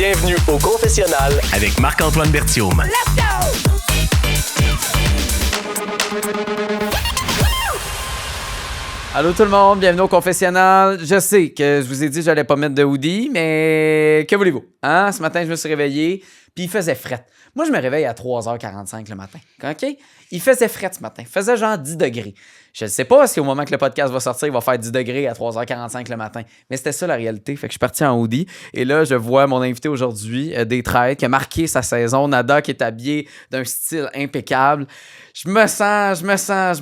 Bienvenue au confessionnal avec Marc-Antoine Berthiaume. Let's go! Allô tout le monde, bienvenue au confessionnal. Je sais que je vous ai dit que j'allais pas mettre de hoodie, mais que voulez-vous? Hein? Ce matin, je me suis réveillé, puis il faisait fret. Moi, je me réveille à 3h45 le matin. OK? Il faisait fret ce matin. Il faisait genre 10 degrés. Je ne sais pas si au moment que le podcast va sortir, il va faire 10 degrés à 3h45 le matin. Mais c'était ça la réalité. Fait que je suis parti en hoodie. Et là, je vois mon invité aujourd'hui, des Trades, qui a marqué sa saison. Nada, qui est habillé d'un style impeccable. Je me sens. C'est ça,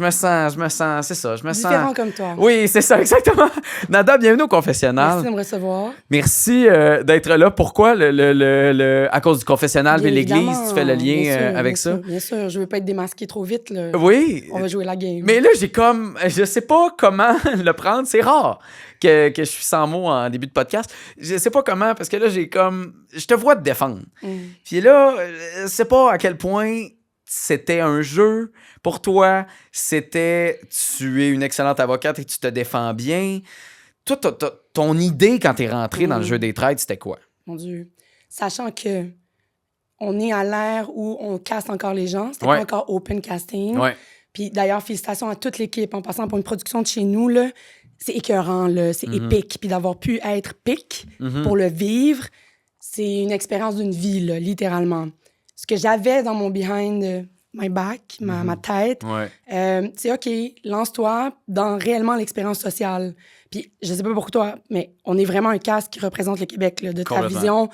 je me sens. Différent comme toi. Oui, c'est ça, exactement. Nada, bienvenue au confessionnal. Merci de me recevoir. Merci d'être là. Pourquoi à cause du confessionnal et l'église, tu fais le lien avec ça? Bien sûr, je veux pas être démasqué trop vite. Là. Oui. On va jouer la game. Mais là, je sais pas comment le prendre. C'est rare que je suis sans mots en début de podcast. Je sais pas comment, parce que là, je te vois te défendre. Puis là, je sais pas à quel point c'était un jeu pour toi. Tu es une excellente avocate et tu te défends bien. Toi, ton idée quand t'es rentré dans le jeu des trades, c'était quoi? Mon Dieu. Sachant que on est à l'ère où on caste encore les gens. C'était pas encore open casting. Ouais. Puis d'ailleurs, félicitations à toute l'équipe en passant pour une production de chez nous. Là, c'est écœurant, là, c'est épique. Puis d'avoir pu être pic pour le vivre, c'est une expérience d'une vie, là, littéralement. Ce que j'avais dans mon behind my back, ma tête, c'est OK, lance-toi dans réellement l'expérience sociale. Puis je sais pas pour toi, mais on est vraiment un cast qui représente le Québec, là, de ta vision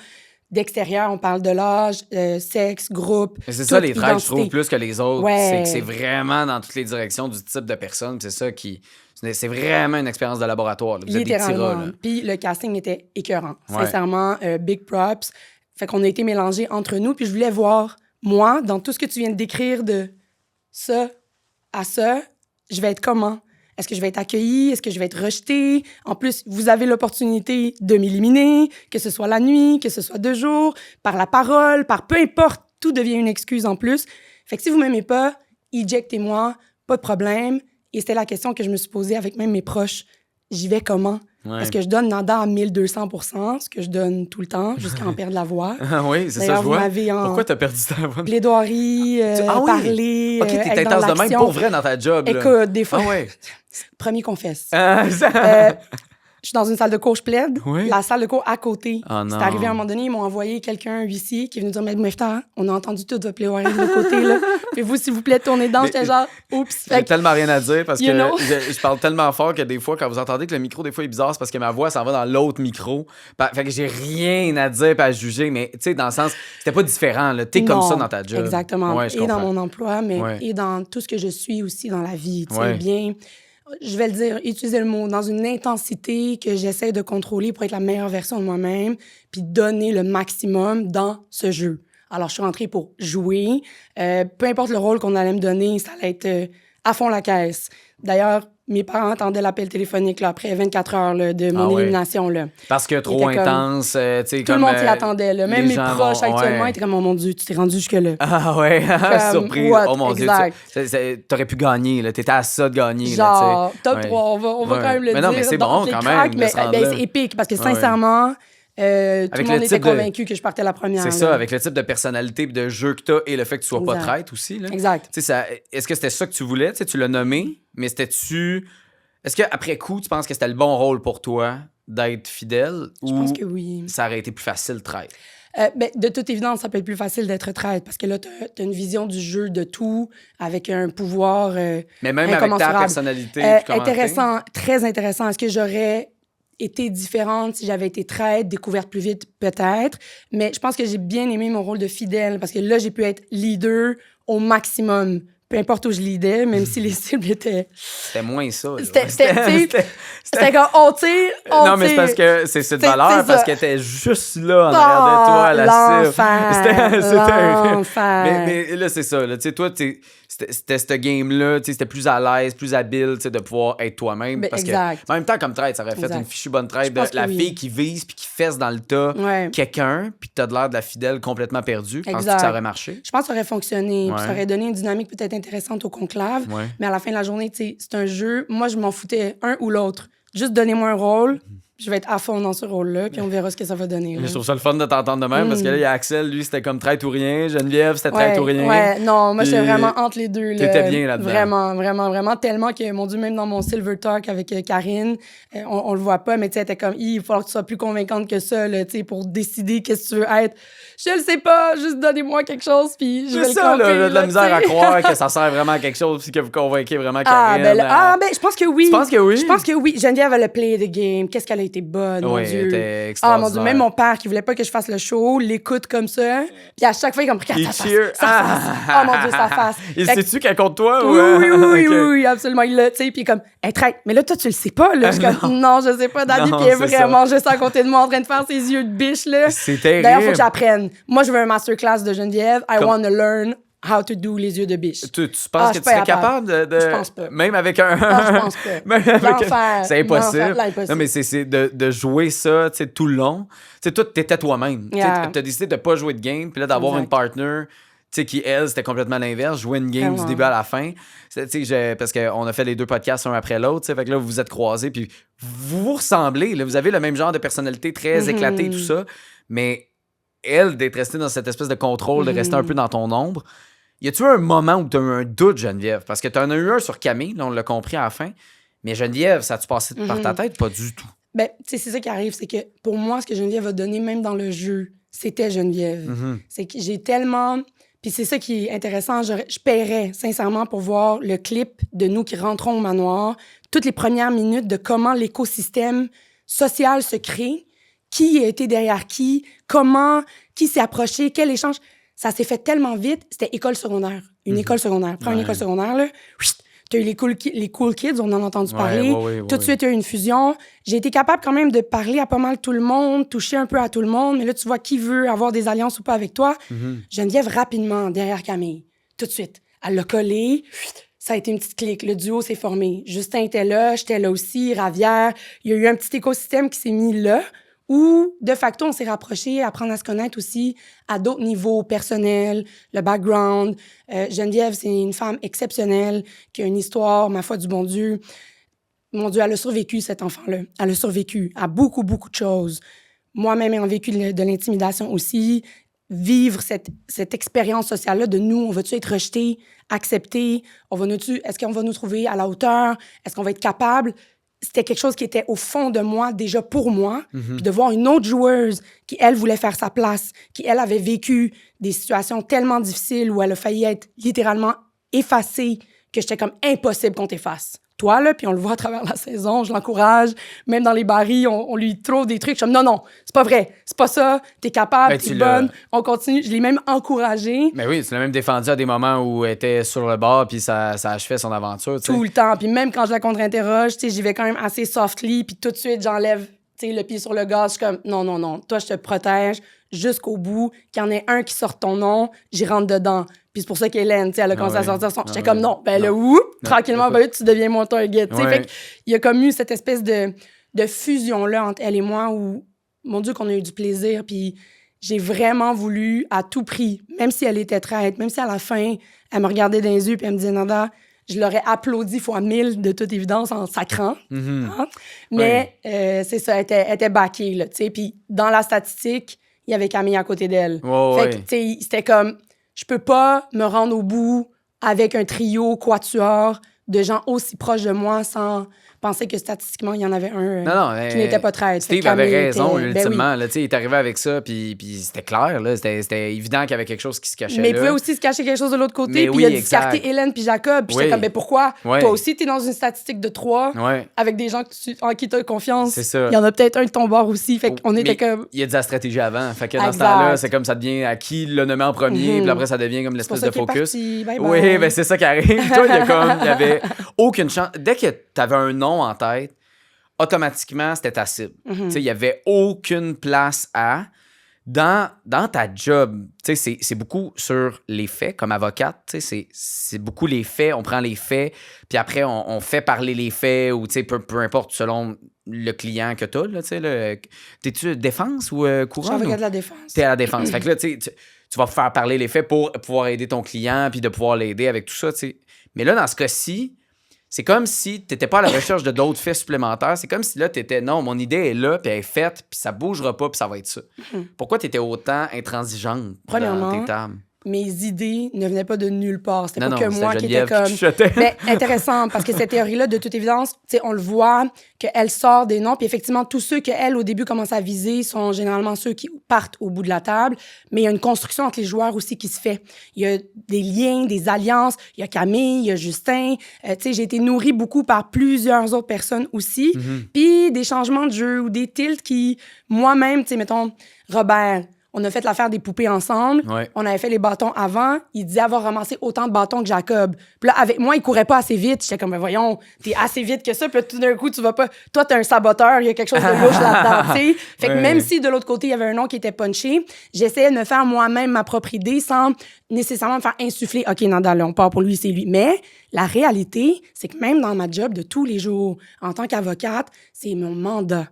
d'extérieur. On parle de l'âge, sexe, groupe. Mais c'est ça, les trades, je trouve, plus que les autres. Ouais. C'est que c'est vraiment dans toutes les directions du type de personne. C'est ça qui... C'est vraiment une expérience de laboratoire. Là. Vous êtes des petits rats, là. Puis le casting était écœurant. Sincèrement, big props. Fait qu'on a été mélangés entre nous. Puis je voulais voir, moi, dans tout ce que tu viens de décrire de ça à ça, je vais être comment? Est-ce que je vais être accueillie? Est-ce que je vais être rejetée? En plus, vous avez l'opportunité de m'éliminer, que ce soit la nuit, que ce soit de jour, par la parole, par peu importe, tout devient une excuse en plus. Fait que si vous m'aimez pas, ejectez-moi, pas de problème. Et c'était la question que je me suis posée avec même mes proches. J'y vais comment? Parce que je donne Nada à 1200%, ce que je donne tout le temps, jusqu'à en perdre la voix. Ah oui, c'est ça, je vois. Pourquoi t'as perdu ta voix? Plaidoirie, parler, OK, t'es être dans intense de même l'action. pour vrai dans ta job. Là. Écoute, des fois... Ah ouais. Premier confesse. Je suis dans une salle de cours, je plaide. Oui. La salle de cours à côté. Oh c'est arrivé à un moment donné, ils m'ont envoyé quelqu'un, un huissier, qui est venu dire « Mais Mefta, on a entendu toute votre plaidoirie de l'autre côté. Là. Pouvez-vous, s'il vous plaît, tourner dedans? » J'étais genre « Oups! » J'ai tellement rien à dire parce que je parle tellement fort que des fois, quand vous entendez que le micro, des fois, est bizarre, c'est parce que ma voix s'en va dans l'autre micro. Fait que j'ai rien à dire et à juger, mais tu sais, dans le sens, c'était pas différent. Là. T'es comme ça dans ta job. Exactement. Ouais, et dans mon emploi, mais et dans tout ce que je suis aussi dans la vie. Tu sais, bien... Je vais le dire, utiliser le mot, dans une intensité que j'essaie de contrôler pour être la meilleure version de moi-même, puis donner le maximum dans ce jeu. Alors, je suis rentrée pour jouer. Peu importe le rôle qu'on allait me donner, ça allait être à fond la caisse. D'ailleurs, mes parents attendaient l'appel téléphonique là, après 24 heures là, de mon élimination. Là. Parce que trop intense. Tout le monde s'y attendait. Là. Même mes proches actuellement étaient comme « Oh mon Dieu, tu t'es rendu jusque-là. » Ah ouais, surprise. Oh mon exact. Dieu, t'aurais pu gagner. Là. T'étais à ça de gagner. Genre, là, top 3, on va quand même le dire. Non, mais c'est bon quand même. Mais c'est épique parce que sincèrement... tout le monde était convaincu que je partais la première. C'est ça, avec le type de personnalité et de jeu que tu as et le fait que tu sois pas traître aussi. Là. Exact. Est-ce que c'était ça que tu voulais? Tu l'as nommé, mais c'était-tu... Est-ce qu'après coup, tu penses que c'était le bon rôle pour toi d'être fidèle? Je pense que oui. Ça aurait été plus facile traître? De toute évidence, ça peut être plus facile d'être traître parce que là, t'as une vision du jeu de tout avec un pouvoir mais même avec ta personnalité. Intéressant, très intéressant. Est-ce que j'aurais été différente si j'avais été traître, découverte plus vite, peut-être. Mais je pense que j'ai bien aimé mon rôle de fidèle parce que là, j'ai pu être leader au maximum. Peu importe où je leadais, même si les cibles étaient... C'était moins ça. C'était comme, on tire. Non, mais c'est parce que c'est de valeur, parce qu'elle était juste là, en arrière de toi, la cible. C'était mais là, c'est ça. Là, toi, c'était ce game-là, c'était plus à l'aise, plus habile de pouvoir être toi-même. Parce exact. que, en même temps, comme traite, ça aurait fait une fichue bonne traite de la fille qui vise puis qui fesse dans le tas quelqu'un, puis t'as de l'air de la fidèle complètement perdue. Penses-tu que ça aurait marché? Je pense que ça aurait fonctionné. Puis ça aurait donné une dynamique peut-être intéressante au conclave. Mais à la fin de la journée, c'est un jeu. Moi, je m'en foutais un ou l'autre. Juste donnez-moi un rôle, Je vais être à fond dans ce rôle-là, puis on verra ce que ça va donner. Là. Je trouve ça le fun de t'entendre de même, parce que là, il y a Axel, lui, c'était comme traite ou rien. Geneviève, c'était traite ou rien. Ouais, non, moi, j'étais vraiment entre les deux. T'étais bien là-dedans. Vraiment, vraiment, vraiment. Tellement que, mon Dieu, même dans mon Silver Talk avec Karine, on le voit pas, mais tu sais, elle était comme, il va falloir que tu sois plus convaincante que ça, là, tu sais, pour décider qu'est-ce que tu veux être. Je le sais pas, juste donnez-moi quelque chose, puis je vais le camper. C'est ça, de la misère à croire que ça sert vraiment à quelque chose, puis que vous convainquez vraiment Karine. Ben, je pense que oui. Tu penses que oui? Je pense que oui. Geneviève, elle a play the game. Qu'est-ce qu'elle a été bonne, mon Dieu. Mon Dieu, même mon père qui voulait pas que je fasse le show, l'écoute comme ça. Puis à chaque fois, il est comme, regarde sa face. Oh mon Dieu, sa face. Il sait-tu qu'elle compte toi? Oui, absolument. Il l'a, tu sais, puis comme, hey, traite, mais là, toi, tu le sais pas, là. Je suis comme, non, je sais pas, Daddy, puis elle est vraiment juste à côté de moi en train de faire ses yeux de biche, là. C'est terrible. D'ailleurs, faut que j'apprenne. Moi, je veux un masterclass de Geneviève. I want to learn how to do les yeux de biche. Tu penses que tu serais capable de... Je pense pas. Même avec un... Non, je pense pas. Même avec L'enfer. C'est impossible. L'impossible. Non, mais c'est de jouer ça, tu sais, tout le long. Tu sais, toi, t'étais toi-même. Yeah. Tu as décidé de pas jouer de game, puis là, d'avoir une partner... Tu sais, qui, elle, c'était complètement l'inverse. Jouer une game du début à la fin. Tu sais, parce qu'on a fait les 2 podcasts un après l'autre. Fait que là, vous vous êtes croisés, puis vous vous ressemblez. Là, vous avez le même genre de personnalité, très éclatée, tout ça. Mais elle, d'être restée dans cette espèce de contrôle, de rester un peu dans ton ombre. Y a-tu eu un moment où tu as eu un doute, Geneviève? Parce que tu en as eu un sur Camille, là, on l'a compris à la fin. Mais Geneviève, ça a-tu passé par ta tête? Pas du tout. Ben, tu sais, c'est ça qui arrive. C'est que pour moi, ce que Geneviève a donné, même dans le jeu, c'était Geneviève. C'est que j'ai tellement... Puis c'est ça qui est intéressant. Je paierais, sincèrement, pour voir le clip de nous qui rentrons au manoir, toutes les premières minutes de comment l'écosystème social se crée, qui a été derrière qui s'est approché, quel échange. Ça s'est fait tellement vite. C'était école secondaire. Une école secondaire. Prends une école secondaire, là. Tu as eu les cool kids, on en a entendu parler. Tout de suite, il y a eu une fusion. J'ai été capable quand même de parler à pas mal tout le monde, toucher un peu à tout le monde. Mais là, tu vois qui veut avoir des alliances ou pas avec toi. Geneviève, rapidement, derrière Camille. Tout de suite. Elle l'a collé. Ça a été une petite clique. Le duo s'est formé. Justin était là, j'étais là aussi, Ravière. Il y a eu un petit écosystème qui s'est mis là, où, de facto, on s'est rapprochés, apprendre à se connaître aussi à d'autres niveaux personnels, le background. Geneviève, c'est une femme exceptionnelle, qui a une histoire, ma foi du bon Dieu. Mon Dieu, elle a survécu, cet enfant-là. Elle a survécu à beaucoup, beaucoup de choses. Moi-même, ayant vécu de l'intimidation aussi, vivre cette expérience sociale-là de nous, on va-tu être rejeté, accepté? Est-ce qu'on va nous trouver à la hauteur? Est-ce qu'on va être capable? C'était quelque chose qui était au fond de moi, déjà pour moi. Puis de voir une autre joueuse qui, elle, voulait faire sa place, qui, elle, avait vécu des situations tellement difficiles où elle a failli être littéralement effacée, que j'étais comme impossible qu'on t'efface. Toi, là, puis on le voit à travers la saison, je l'encourage. Même dans les barils, on lui trouve des trucs. Je suis comme, non, c'est pas vrai. C'est pas ça. T'es capable, t'es bonne. On continue. Je l'ai même encouragée. Mais oui, tu l'as même défendu à des moments où elle était sur le bord, puis ça achevait son aventure. T'sais. Tout le temps. Puis même quand je la contre-interroge, j'y vais quand même assez softly, puis tout de suite, j'enlève le pied sur le gaz. Je suis comme, non. Toi, je te protège jusqu'au bout. Qu'il y en ait un qui sorte ton nom, j'y rentre dedans. Puis c'est pour ça qu'Hélène, elle a commencé à sortir son... J'étais comme, non, ben là, tranquillement, ben là, tu deviens mon target. Fait qu'il y a comme eu cette espèce de fusion-là entre elle et moi où, mon Dieu, qu'on a eu du plaisir. Puis j'ai vraiment voulu, à tout prix, même si elle était traite, même si à la fin, elle me regardait dans les yeux puis elle me disait, Nada, je l'aurais applaudi fois 1000, de toute évidence, en sacrant. Hein? Mais c'est ça, elle était backée, là, tu sais. Puis dans la statistique, il y avait Camille à côté d'elle. Fait que, tu sais, c'était comme... Je peux pas me rendre au bout avec un trio quatuor de gens aussi proches de moi sans penser que statistiquement, il y en avait un qui n'était pas traite. Steve avait raison, ultimement. Là, il est arrivé avec ça, puis c'était clair. Là, c'était évident qu'il y avait quelque chose qui se cachait. Mais il pouvait aussi se cacher quelque chose de l'autre côté. Puis il a discarté Hélène puis Jacob. Puis j'étais comme, ben pourquoi? Toi aussi, t'es dans une statistique de 3 avec des gens en qui t'as confiance. C'est ça. Il y en a peut-être un de ton bord aussi. Fait qu'on était comme... Il y a de la stratégie avant. Fait que dans ce temps-là, c'est comme ça devient à qui le nommer en premier. Puis après, ça devient comme l'espèce de focus. Oui, ben c'est ça qui arrive. Toi, il y avait aucune chance. Dès que t'avais un nom en tête, automatiquement, c'était ta cible. Il n'y avait aucune place à... Dans ta job, c'est beaucoup sur les faits, comme avocate. C'est beaucoup les faits, on prend les faits, puis après, on fait parler les faits, ou peu importe, selon le client que tu as. T'es-tu défense ou courant? Je suis avocat de la défense. T'es à la défense. Fait que là, tu vas faire parler les faits pour pouvoir aider ton client, puis de pouvoir l'aider avec tout ça. T'sais. Mais là, dans ce cas-ci, c'est comme si tu n'étais pas à la recherche de d'autres faits supplémentaires. C'est comme si là, tu étais, non, mon idée est là, puis elle est faite, puis ça bougera pas, puis ça va être ça. Pourquoi tu étais autant intransigeante dans tes tables? Mes idées ne venaient pas de nulle part. C'était Non, pas que moi qui était comme... Mais intéressant, parce que cette théorie-là, de toute évidence, on le voit, qu'elle sort des noms. Puis effectivement, tous ceux qu'elle, au début, commence à viser sont généralement ceux qui partent au bout de la table. Mais il y a une construction entre les joueurs aussi qui se fait. Il y a des liens, des alliances. Il y a Camille, il y a Justin. J'ai été nourrie beaucoup par plusieurs autres personnes aussi. Puis des changements de jeu ou des tilts qui, moi-même, mettons, Robert... On a fait l'affaire des poupées ensemble. Ouais. On avait fait les bâtons avant. Il disait avoir ramassé autant de bâtons que Jacob. Puis là, avec moi, il courait pas assez vite. J'étais comme, voyons, t'es assez vite que ça. Puis là, tout d'un coup, tu vas pas... Toi, t'es un saboteur. Il y a quelque chose de louche là-dedans, tu sais. Fait que même si de l'autre côté, il y avait un nom qui était punché, j'essayais de me faire moi-même ma propre idée sans nécessairement me faire insuffler. OK, Nanda, là, on part pour lui, c'est lui. Mais la réalité, c'est que même dans ma job de tous les jours, en tant qu'avocate, c'est mon mandat.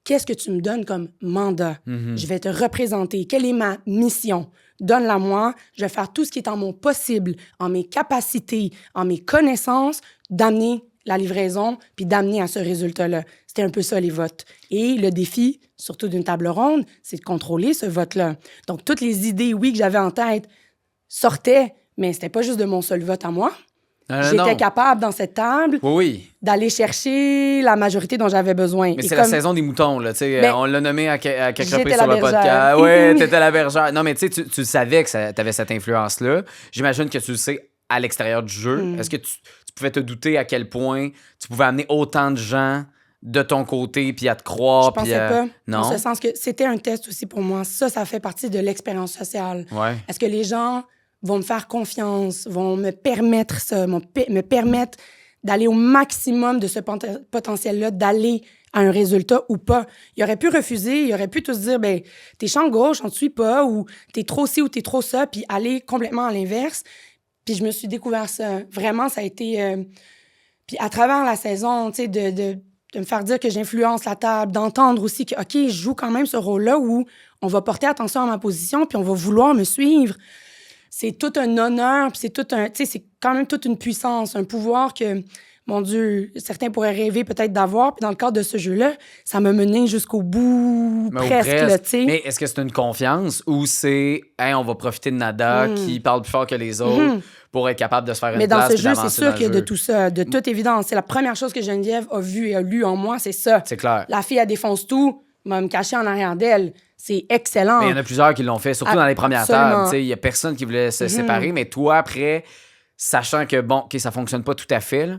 Qu'est-ce que tu me donnes comme mandat? Je vais te représenter. Quelle est ma mission? Donne-la moi. Je vais faire tout ce qui est en mon possible, en mes capacités, en mes connaissances, d'amener la livraison puis d'amener à ce résultat-là. C'était un peu ça, les votes. Et le défi, surtout d'une table ronde, c'est de contrôler ce vote-là. Donc, toutes les idées, oui, que j'avais en tête sortaient, mais c'était pas juste de mon seul vote à moi. J'étais capable, dans cette table, d'aller chercher la majorité dont j'avais besoin. Mais c'est la saison des moutons, là. On l'a nommé à quelques reprises sur le podcast. Oui, t'étais la bergère. Non, mais tu savais que t'avais cette influence-là. J'imagine que tu le sais à l'extérieur du jeu. Est-ce que tu pouvais te douter à quel point tu pouvais amener autant de gens de ton côté puis à te croire? Je pensais pas. Non? En ce sens que c'était un test aussi pour moi. Ça fait partie de l'expérience sociale. Ouais. Est-ce que les gens vont me faire confiance, vont me permettre ça, me permettre d'aller au maximum de ce potentiel-là, d'aller à un résultat ou pas. Il aurait pu refuser, il aurait pu tous dire, ben, t'es champ gauche, on te suit pas, ou t'es trop ci ou t'es trop ça, puis aller complètement à l'inverse. Puis je me suis découvert ça. Vraiment, ça a été... Puis à travers la saison, tu sais, de me faire dire que j'influence la table, d'entendre aussi que, OK, je joue quand même ce rôle-là où on va porter attention à ma position, puis on va vouloir me suivre. C'est tout un honneur, puis c'est quand même toute une puissance, un pouvoir que, mon Dieu, certains pourraient rêver peut-être d'avoir. Puis dans le cadre de ce jeu-là, ça m'a mené jusqu'au bout, presque, là, tu sais. Mais est-ce que c'est une confiance ou c'est, hey, on va profiter de Nada qui parle plus fort que les autres pour être capable de se faire une place? Mais dans ce jeu, c'est sûr qu'il y a de tout ça, de toute évidence. C'est la première chose que Geneviève a vue et a lu en moi, c'est ça. C'est clair. La fille, elle défonce tout, va me cacher en arrière d'elle. C'est excellent. Mais il y en a plusieurs qui l'ont fait, surtout dans les premières tables. Il n'y a personne qui voulait se séparer, mais toi, après, sachant que, bon, OK, ça ne fonctionne pas tout à fait, là,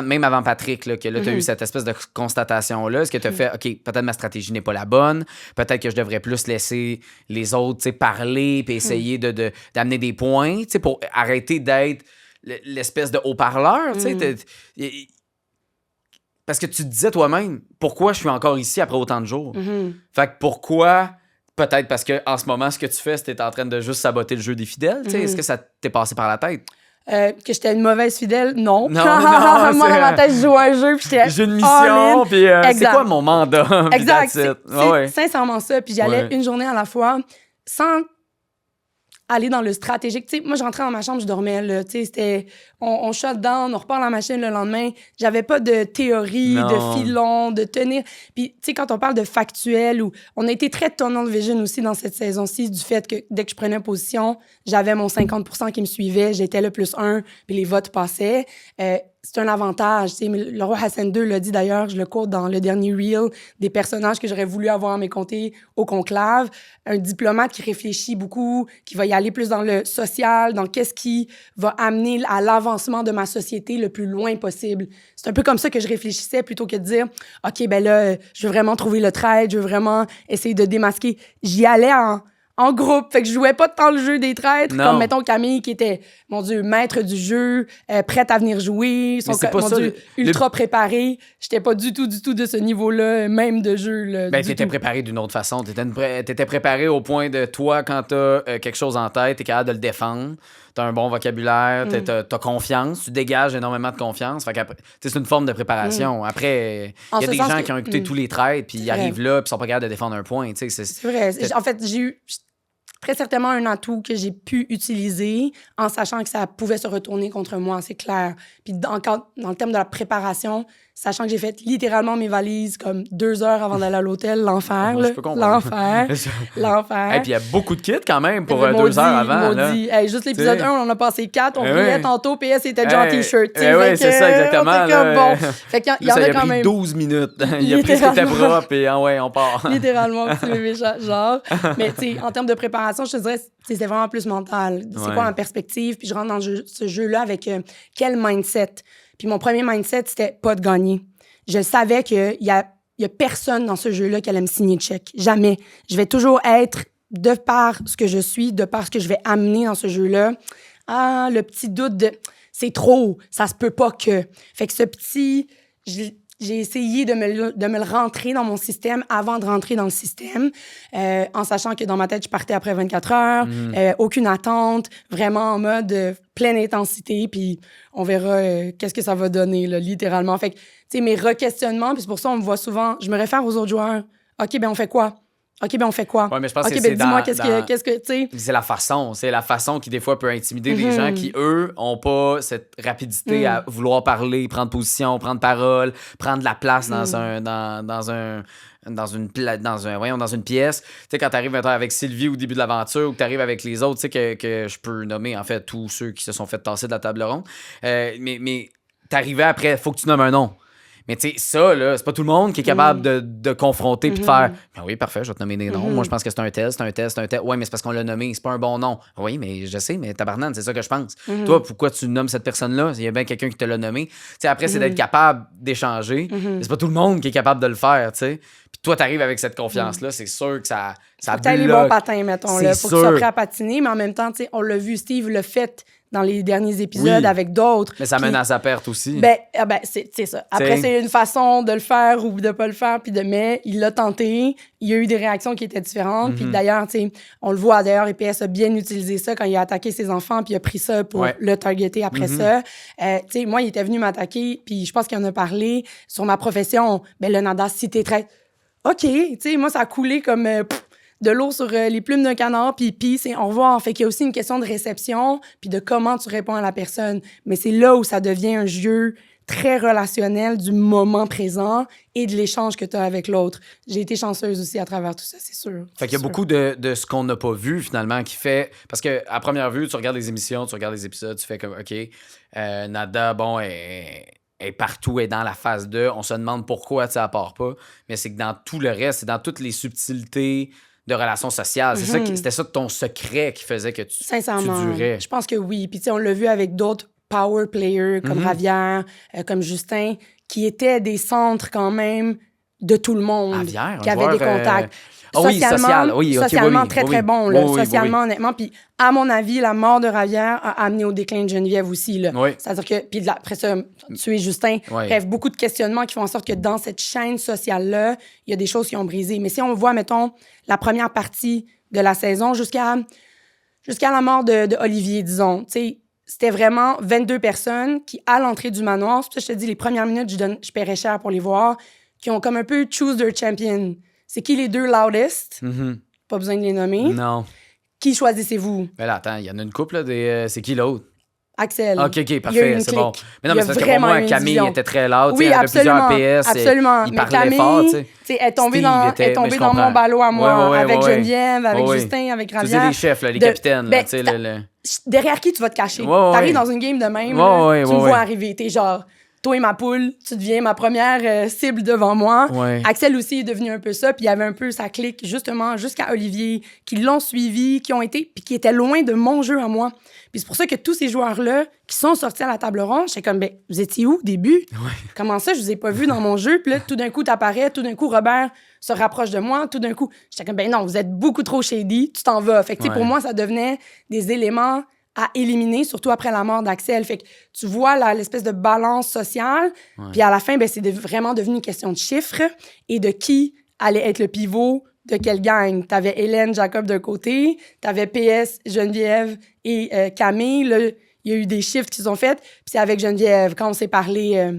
même avant Patrick, là, que là, tu as eu cette espèce de constatation-là, est-ce que tu as fait, OK, peut-être ma stratégie n'est pas la bonne, peut-être que je devrais plus laisser les autres parler puis essayer d'amener des points pour arrêter d'être l'espèce de haut-parleur, parce que tu te disais toi-même, pourquoi je suis encore ici après autant de jours? Fait que pourquoi... Peut-être parce qu'en ce moment, ce que tu fais, c'est que tu es en train de juste saboter le jeu des fidèles. Est-ce que ça t'est passé par la tête? Que j'étais une mauvaise fidèle? Non. Non, moi, dans ma tête, je jouais à un jeu, puis j'étais j'ai une mission, puis c'est quoi mon mandat? Exact. C'est sincèrement ça. Puis j'allais une journée à la fois sans aller dans le stratégique. Moi, je rentrais dans ma chambre, je dormais. Là, c'était, on shut down, on repart la machine le lendemain. J'avais pas de théorie, de filon, de tenir. Puis, quand on parle de factuel, on a été très tunnel vision aussi dans cette saison-ci, du fait que dès que je prenais position, j'avais mon 50% qui me suivait, j'étais le +1, puis les votes passaient. C'est un avantage. Le roi Hassan II l'a dit d'ailleurs, je le quote dans le dernier reel, des personnages que j'aurais voulu avoir à mes côtés au conclave. Un diplomate qui réfléchit beaucoup, qui va y aller plus dans le social, dans qu'est-ce qui va amener à l'avancement de ma société le plus loin possible. C'est un peu comme ça que je réfléchissais plutôt que de dire, OK, ben là, je veux vraiment trouver le trade, je veux vraiment essayer de démasquer. J'y allais en groupe. Fait que je jouais pas tant le jeu des traîtres, comme, mettons, Camille, qui était, mon Dieu, maître du jeu, prête à venir jouer, ultra préparée. J'étais pas du tout de ce niveau-là, même de jeu. Là, ben, t'étais préparé d'une autre façon. T'étais préparé au point de, toi, quand t'as quelque chose en tête, t'es capable de le défendre. T'as un bon vocabulaire, t'as confiance, tu dégages énormément de confiance. Fait qu'après, c'est une forme de préparation. Après, il y a des gens qui ont écouté tous les traits, puis ils arrivent là, puis ils sont pas capables de défendre un point. C'est vrai. En fait, j'ai eu très certainement un atout que j'ai pu utiliser en sachant que ça pouvait se retourner contre moi, c'est clair. Puis dans le terme de la préparation, sachant que j'ai fait littéralement mes valises comme 2 heures avant d'aller à l'hôtel, l'enfer, là. L'enfer. Et puis il y a beaucoup de kits quand même pour 2 heures avant. Maudit. Hey, juste l'épisode 1, on en a passé 4, on riait tantôt, PS était déjà en t-shirt. Oui, c'est ça, exactement. Comme, bon. Fait qu'il y en a quand même. 12 minutes. Il a pris ce qui était propre et on part. Littéralement, petit bébé genre. Mais tu sais, en termes de préparation, je te dirais, c'était vraiment plus mental. C'est quoi ma perspective? Puis je rentre dans ce jeu-là avec quel mindset? Puis mon premier mindset, c'était pas de gagner. Je savais qu'il y a personne dans ce jeu-là qui allait me signer de chèque. Jamais. Je vais toujours être, de par ce que je suis, de par ce que je vais amener dans ce jeu-là, le petit doute de « c'est trop, ça se peut pas que ». Fait que ce petit... J'ai essayé de me le rentrer dans mon système avant de rentrer dans le système, en sachant que dans ma tête, je partais après 24 heures, aucune attente, vraiment en mode pleine intensité, puis on verra qu'est-ce que ça va donner, là, littéralement. Fait que, tu sais, mes re-questionnements, puis c'est pour ça on me voit souvent, je me réfère aux autres joueurs. OK, ben on fait quoi? OK, ben on fait quoi? Ouais, mais je pense OK, que ben c'est dis-moi qu'est-ce que, tu sais... C'est la façon qui, des fois, peut intimider des gens qui, eux, ont pas cette rapidité à vouloir parler, prendre position, prendre parole, prendre de la place dans une pièce. Tu sais, quand t'arrives avec Sylvie au début de l'aventure ou que t'arrives avec les autres, tu sais, que je peux nommer, en fait, tous ceux qui se sont fait tasser de la table ronde. Mais t'arrivais après, faut que tu nommes un nom. Mais tu sais, ça, là, c'est pas tout le monde qui est capable de confronter puis de faire « Ben oui, parfait, je vais te nommer des noms. Moi, je pense que c'est un test. Ouais, mais c'est parce qu'on l'a nommé, c'est pas un bon nom. Oui, mais je sais, mais tabarnane, c'est ça que je pense. Toi, pourquoi tu nommes cette personne-là? Il y a bien quelqu'un qui te l'a nommé. Tu sais, après, c'est d'être capable d'échanger. Mais c'est pas tout le monde qui est capable de le faire, tu sais. Puis toi, t'arrives avec cette confiance-là, c'est sûr que ça bloque. T'as les bons patins, mettons, là, pour que tu sois prêt à patiner, mais en même temps, tu sais, on l'a vu, Steve l'a fait dans les derniers épisodes avec d'autres. Mais ça mène à sa perte aussi. C'est ça. Après, c'est une façon de le faire ou de pas le faire, mais il l'a tenté. Il y a eu des réactions qui étaient différentes. Puis d'ailleurs, tu sais, on le voit, d'ailleurs, EPS a bien utilisé ça quand il a attaqué ses enfants, puis il a pris ça pour le targeter après ça. Tu sais, moi, il était venu m'attaquer, puis je pense qu'il en a parlé sur ma profession. Ben le Nada, si t'es très... OK, tu sais, moi, ça a coulé comme... de l'eau sur les plumes d'un canard, puis c'est au revoir. Fait qu'il y a aussi une question de réception, puis de comment tu réponds à la personne. Mais c'est là où ça devient un jeu très relationnel du moment présent et de l'échange que tu as avec l'autre. J'ai été chanceuse aussi à travers tout ça, c'est sûr. Fait qu'il y a beaucoup de ce qu'on n'a pas vu, finalement, qui fait... Parce qu'à première vue, tu regardes les émissions, tu regardes les épisodes, tu fais comme, OK, Nada, bon, est partout, est dans la phase 2. On se demande pourquoi, tu sais, elle part pas. Mais c'est que dans tout le reste, c'est dans toutes les subtilités de relations sociales. C'était ça ton secret qui faisait que tu durais. Je pense que oui. Puis tu sais, on l'a vu avec d'autres power players comme Ravière, comme Justin, qui étaient des centres quand même de tout le monde. Ravière, qui avaient des contacts. Socialement, très bon. Là, socialement, honnêtement. Puis, à mon avis, la mort de Ravière a amené au déclin de Geneviève aussi. Là. C'est-à-dire que, puis après ça, tuer Justin. Bref, beaucoup de questionnements qui font en sorte que dans cette chaîne sociale-là, il y a des choses qui ont brisé. Mais si on voit, mettons, la première partie de la saison jusqu'à la mort de Olivier, disons, tu sais, c'était vraiment 22 personnes qui, à l'entrée du manoir, c'est pour ça que je te dis, les premières minutes, je paierais cher pour les voir, qui ont comme un peu choose their champion. C'est qui les 2 loudest? Pas besoin de les nommer. Non. Qui choisissez-vous? Mais là, attends, il y en a une couple, là, c'est qui l'autre? Axel. OK, parfait, c'est bon. Mais non, mais c'est parce que pour moi, Camille était très loud. Oui, absolument. Absolument. Il parlait fort, tu sais. Elle est tombée dans mon ballot à moi, avec Geneviève, avec Justin, avec Ravière. Tu sais, les chefs, là, les capitaines. Là, derrière qui tu vas te cacher? T'arrives dans une game de même, tu me vois arriver, t'es genre... Toi et ma poule, tu deviens ma première cible devant moi. Axel aussi est devenu un peu ça, puis il y avait un peu sa clique, justement, jusqu'à Olivier, qui l'ont suivi, qui ont été, puis qui étaient loin de mon jeu à moi. Puis c'est pour ça que tous ces joueurs-là qui sont sortis à la table ronde, j'étais comme, ben, vous étiez où au début? Comment ça, je vous ai pas vu dans mon jeu? Puis là, tout d'un coup, t'apparais, tout d'un coup, Robert se rapproche de moi, tout d'un coup, j'étais comme, ben non, vous êtes beaucoup trop shady, tu t'en vas. Fait que, tu sais, pour moi, ça devenait des éléments à éliminer, surtout après la mort d'Axel. Fait que tu vois l'espèce de balance sociale, puis à la fin, ben, c'est vraiment devenu une question de chiffres et de qui allait être le pivot de quelle gang. T'avais Hélène, Jacob d'un côté, t'avais PS, Geneviève et Camille. Là, il y a eu des shifts qui sont faits, puis c'est avec Geneviève, quand on s'est parlé...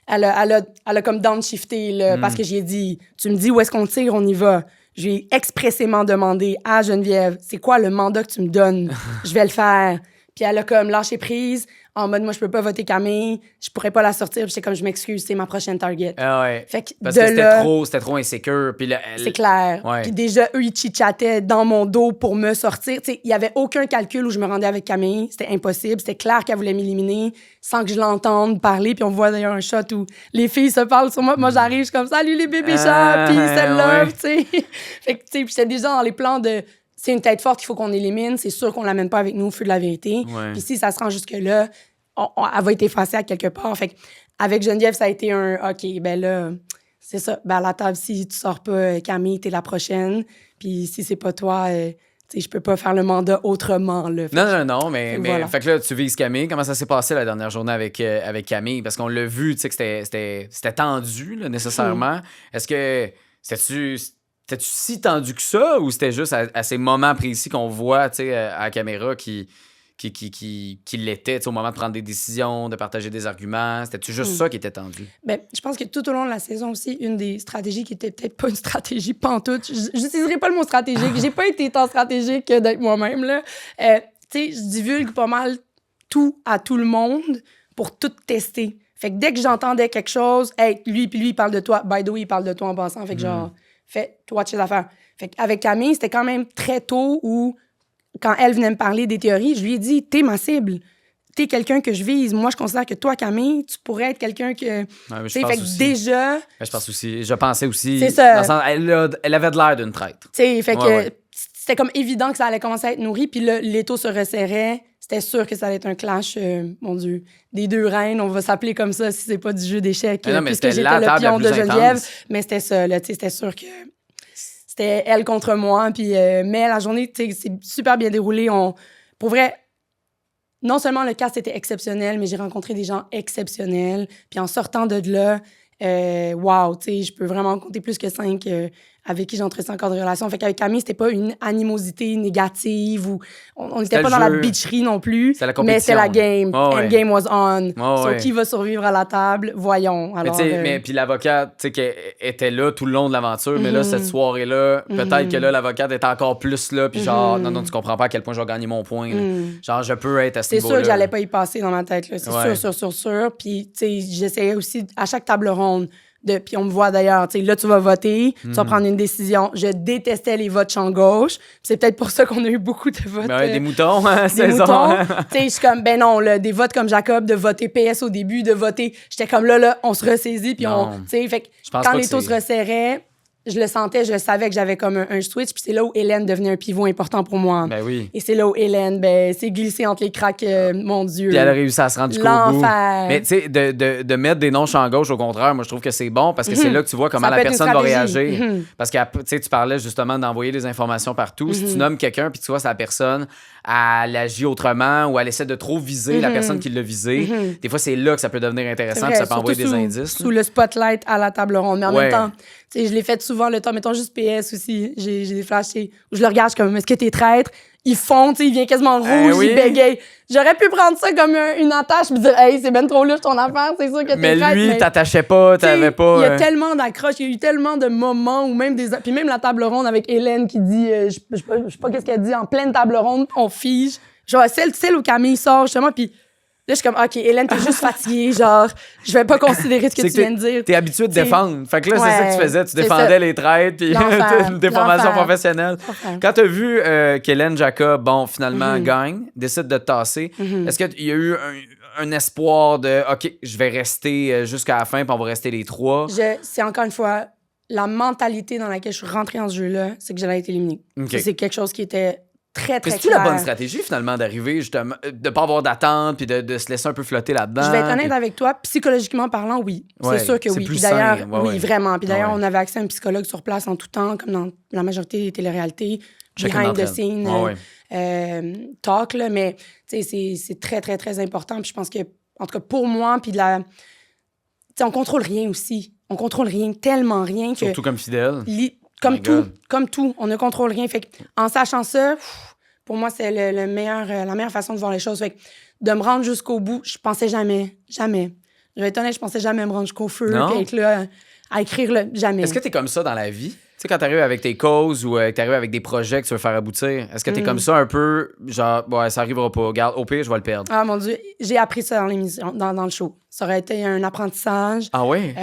Elle a comme downshifté, là, parce que j'ai dit, tu me dis où est-ce qu'on tire, on y va. Je lui ai expressément demandé à Geneviève, c'est quoi le mandat que tu me donnes? Je vais le faire. Puis elle a comme lâché prise, en mode, moi, je peux pas voter Camille, je pourrais pas la sortir. Puis j'étais comme, je m'excuse, c'est ma prochaine target. Ah ouais. Fait que Parce de que là, c'était trop insécure. Puis là, c'est clair. Ouais. Puis déjà, eux, ils chit-chattaient dans mon dos pour me sortir. Tu sais, il y avait aucun calcul où je me rendais avec Camille. C'était impossible. C'était clair qu'elle voulait m'éliminer sans que je l'entende parler. Puis on voit d'ailleurs un shot où les filles se parlent sur moi. Moi, j'arrive, je suis comme, salut les bébés chats, puis celle-là, tu sais. Fait que, tu sais, puis j'étais déjà dans les plans de... C'est une tête forte qu'il faut qu'on élimine. C'est sûr qu'on l'amène pas avec nous au feu de la vérité. Ouais. Puis si ça se rend jusque-là, elle va être effacée à quelque part. Fait avec Geneviève, ça a été un « OK, ben là, c'est ça. Ben à la table, si tu sors pas, Camille, t'es la prochaine. Puis si c'est pas toi, tu sais, je peux pas faire le mandat autrement. Là. Non, mais voilà. fait que là, tu vises Camille. Comment ça s'est passé la dernière journée avec Camille? Parce qu'on l'a vu, tu sais, que c'était tendu, là, nécessairement. Est-ce que c'était-tu si tendu que ça ou c'était juste à ces moments précis qu'on voit, tu sais, à la caméra qui l'était, tu sais, au moment de prendre des décisions, de partager des arguments? C'était-tu juste ça qui était tendu? Ben, je pense que tout au long de la saison aussi, une des stratégies qui était peut-être pas une stratégie pantoute, j'utiliserai pas le mot stratégique, j'ai pas été tant stratégique que d'être moi-même, là. Tu sais, je divulgue pas mal tout à tout le monde pour tout tester. Fait que dès que j'entendais quelque chose, hey, lui, il parle de toi. By the way, il parle de toi en passant. Fait que genre, fais, watch tes affaires. Fait qu'avec Camille, c'était quand même très tôt où, quand elle venait me parler des théories, je lui ai dit, t'es ma cible. T'es quelqu'un que je vise. Moi, je considère que toi, Camille, tu pourrais être quelqu'un que... Ouais, fait que déjà... Je pense aussi. Je pensais aussi... C'est ça. Dans le sens, elle avait de l'air d'une traître. Tu sais, fait Ouais. que c'était comme évident que ça allait commencer à être nourri. Puis là, l'étau se resserrait. C'était sûr que ça allait être un clash, mon Dieu, des deux reines. On va s'appeler comme ça si c'est pas du jeu d'échecs. Non, mais puisque c'était j'étais la le table la pion plus de Geneviève. intense. Mais c'était ça, là. Tu sais, c'était sûr que c'était elle contre moi. Puis, mais la journée, tu sais, c'est super bien déroulé. Pour vrai, non seulement le cast était exceptionnel, mais j'ai rencontré des gens exceptionnels. Puis en sortant de là, wow, tu sais, je peux vraiment compter plus que 5 avec qui j'entretiens encore de relations. Fait qu'avec Camille, c'était pas une animosité négative ou on n'était pas dans la bitcherie non plus. C'est la mais c'était la game. Oh, And game was on. Oh, So, qui va survivre à la table? Voyons. Alors, mais puis l'avocate, tu sais, qu'elle était là tout le long de l'aventure, mais là, cette soirée-là, peut-être que là, l'avocate est encore plus là, puis genre, non, tu comprends pas à quel point je vais gagner mon point. Là. Genre, je peux être à ce niveau-là. C'est sûr que j'allais pas y passer dans ma tête, là. C'est Ouais. sûr. Puis, tu sais, j'essayais aussi, à chaque table ronde, puis on me voit d'ailleurs, tu sais, là, tu vas voter, tu vas prendre une décision. Je détestais les votes champ gauche. C'est peut-être pour ça qu'on a eu beaucoup de votes. Ben ouais, des moutons, hein, des moutons. Tu sais, je suis comme, ben non, là, des votes comme Jacob, de voter PS au début, de voter. J'étais comme là, on se ressaisit, puis Non. tu sais, fait que Je pense quand pas les que taux c'est- se resserraient, je le sentais, je savais que j'avais comme un switch, puis c'est là où Hélène devenait un pivot important pour moi. Ben oui. Et c'est là où Hélène, ben, s'est glissée entre les cracks, mon Dieu. Puis elle a réussi à se rendre jusqu'au bout. L'enfer. Mais tu sais, de mettre des noms champ gauche, au contraire, moi, je trouve que c'est bon parce que c'est là que tu vois comment Ça la peut être une personne va stratégie. réagir. Parce que tu sais, tu parlais justement d'envoyer des informations partout. Si tu nommes quelqu'un puis tu vois sa personne, elle agit autrement ou elle essaie de trop viser la personne qui l'a visé, des fois, c'est là que ça peut devenir intéressant puis ça peut envoyer des surtout indices. sous le spotlight à la table ronde. Mais en Ouais. même temps, tu sais, je l'ai fait souvent le temps. Mettons juste PS aussi. J'ai des flashs où je le regarde, je suis comme, est-ce que t'es traître? Il fond, tu sais, il vient quasiment rouge, oui. il bégaye. J'aurais pu prendre ça comme une attache et dire, hey, c'est ben trop louche ton affaire, c'est sûr que t'es Mais traître. lui, t'attachais pas, tu sais, t'avais pas. Il y a tellement d'accroches, il y a eu tellement de moments où même des. Puis même la table ronde avec Hélène qui dit, je sais pas qu'est-ce qu'elle dit, en pleine table ronde, on fige. Genre, celle où Camille sort, justement, puis. Là, je suis comme, OK, Hélène, t'es juste fatiguée, genre, je vais pas considérer ce que tu viens de dire. T'es habitué de T'sais, défendre. Fait que là, c'est ça que tu faisais. Tu c'est défendais ça. les traites, puis L'enfer, des formations l'enfer. professionnelles. L'enfer. Quand t'as vu qu'Hélène Jacob, bon, finalement, gagne, décide de te tasser, est-ce qu'il y a eu un espoir de, OK, je vais rester jusqu'à la fin, puis on va rester les trois? C'est encore une fois, la mentalité dans laquelle je suis rentrée dans ce jeu-là, c'est que j'allais être éliminée. OK. Ça, c'est quelque chose qui était très, très Mais c'est-tu clair. la bonne stratégie, finalement, d'arriver, justement, de pas avoir d'attente, puis de se laisser un peu flotter là-dedans? Je vais être honnête puis- avec toi, psychologiquement parlant, oui. Ouais, C'est sûr que c'est oui. plus Puis d'ailleurs, sain, ouais, oui, ouais. vraiment. Puis d'ailleurs, Ouais. on avait accès à un psychologue sur place en tout temps, comme dans la majorité des téléréalités, Chacun behind d'entre the elles. scene, Ouais, talk, là. Mais, tu sais, c'est très, très, très important. Puis je pense que, en tout cas, pour moi, puis de la... Tu sais, on contrôle rien aussi. On contrôle rien, tellement rien que... Surtout comme fidèle. Comme My tout, God. comme tout, on ne contrôle rien. Fait que, en sachant ça, pour moi, c'est la meilleure façon de voir les choses. Fait que, de me rendre jusqu'au bout, je pensais jamais. Je vais être honnête, je pensais jamais me rendre jusqu'au feu Non? puis être là à écrire jamais. Est-ce que t'es comme ça dans la vie? Tu sais, quand t'arrives avec tes causes ou que t'arrives avec des projets que tu veux faire aboutir, est-ce que t'es comme ça un peu, genre, ouais, ça arrivera pas, regarde, au pire, je vais le perdre. Ah mon Dieu, j'ai appris ça dans l'émission, dans le show. Ça aurait été un apprentissage Ah ouais?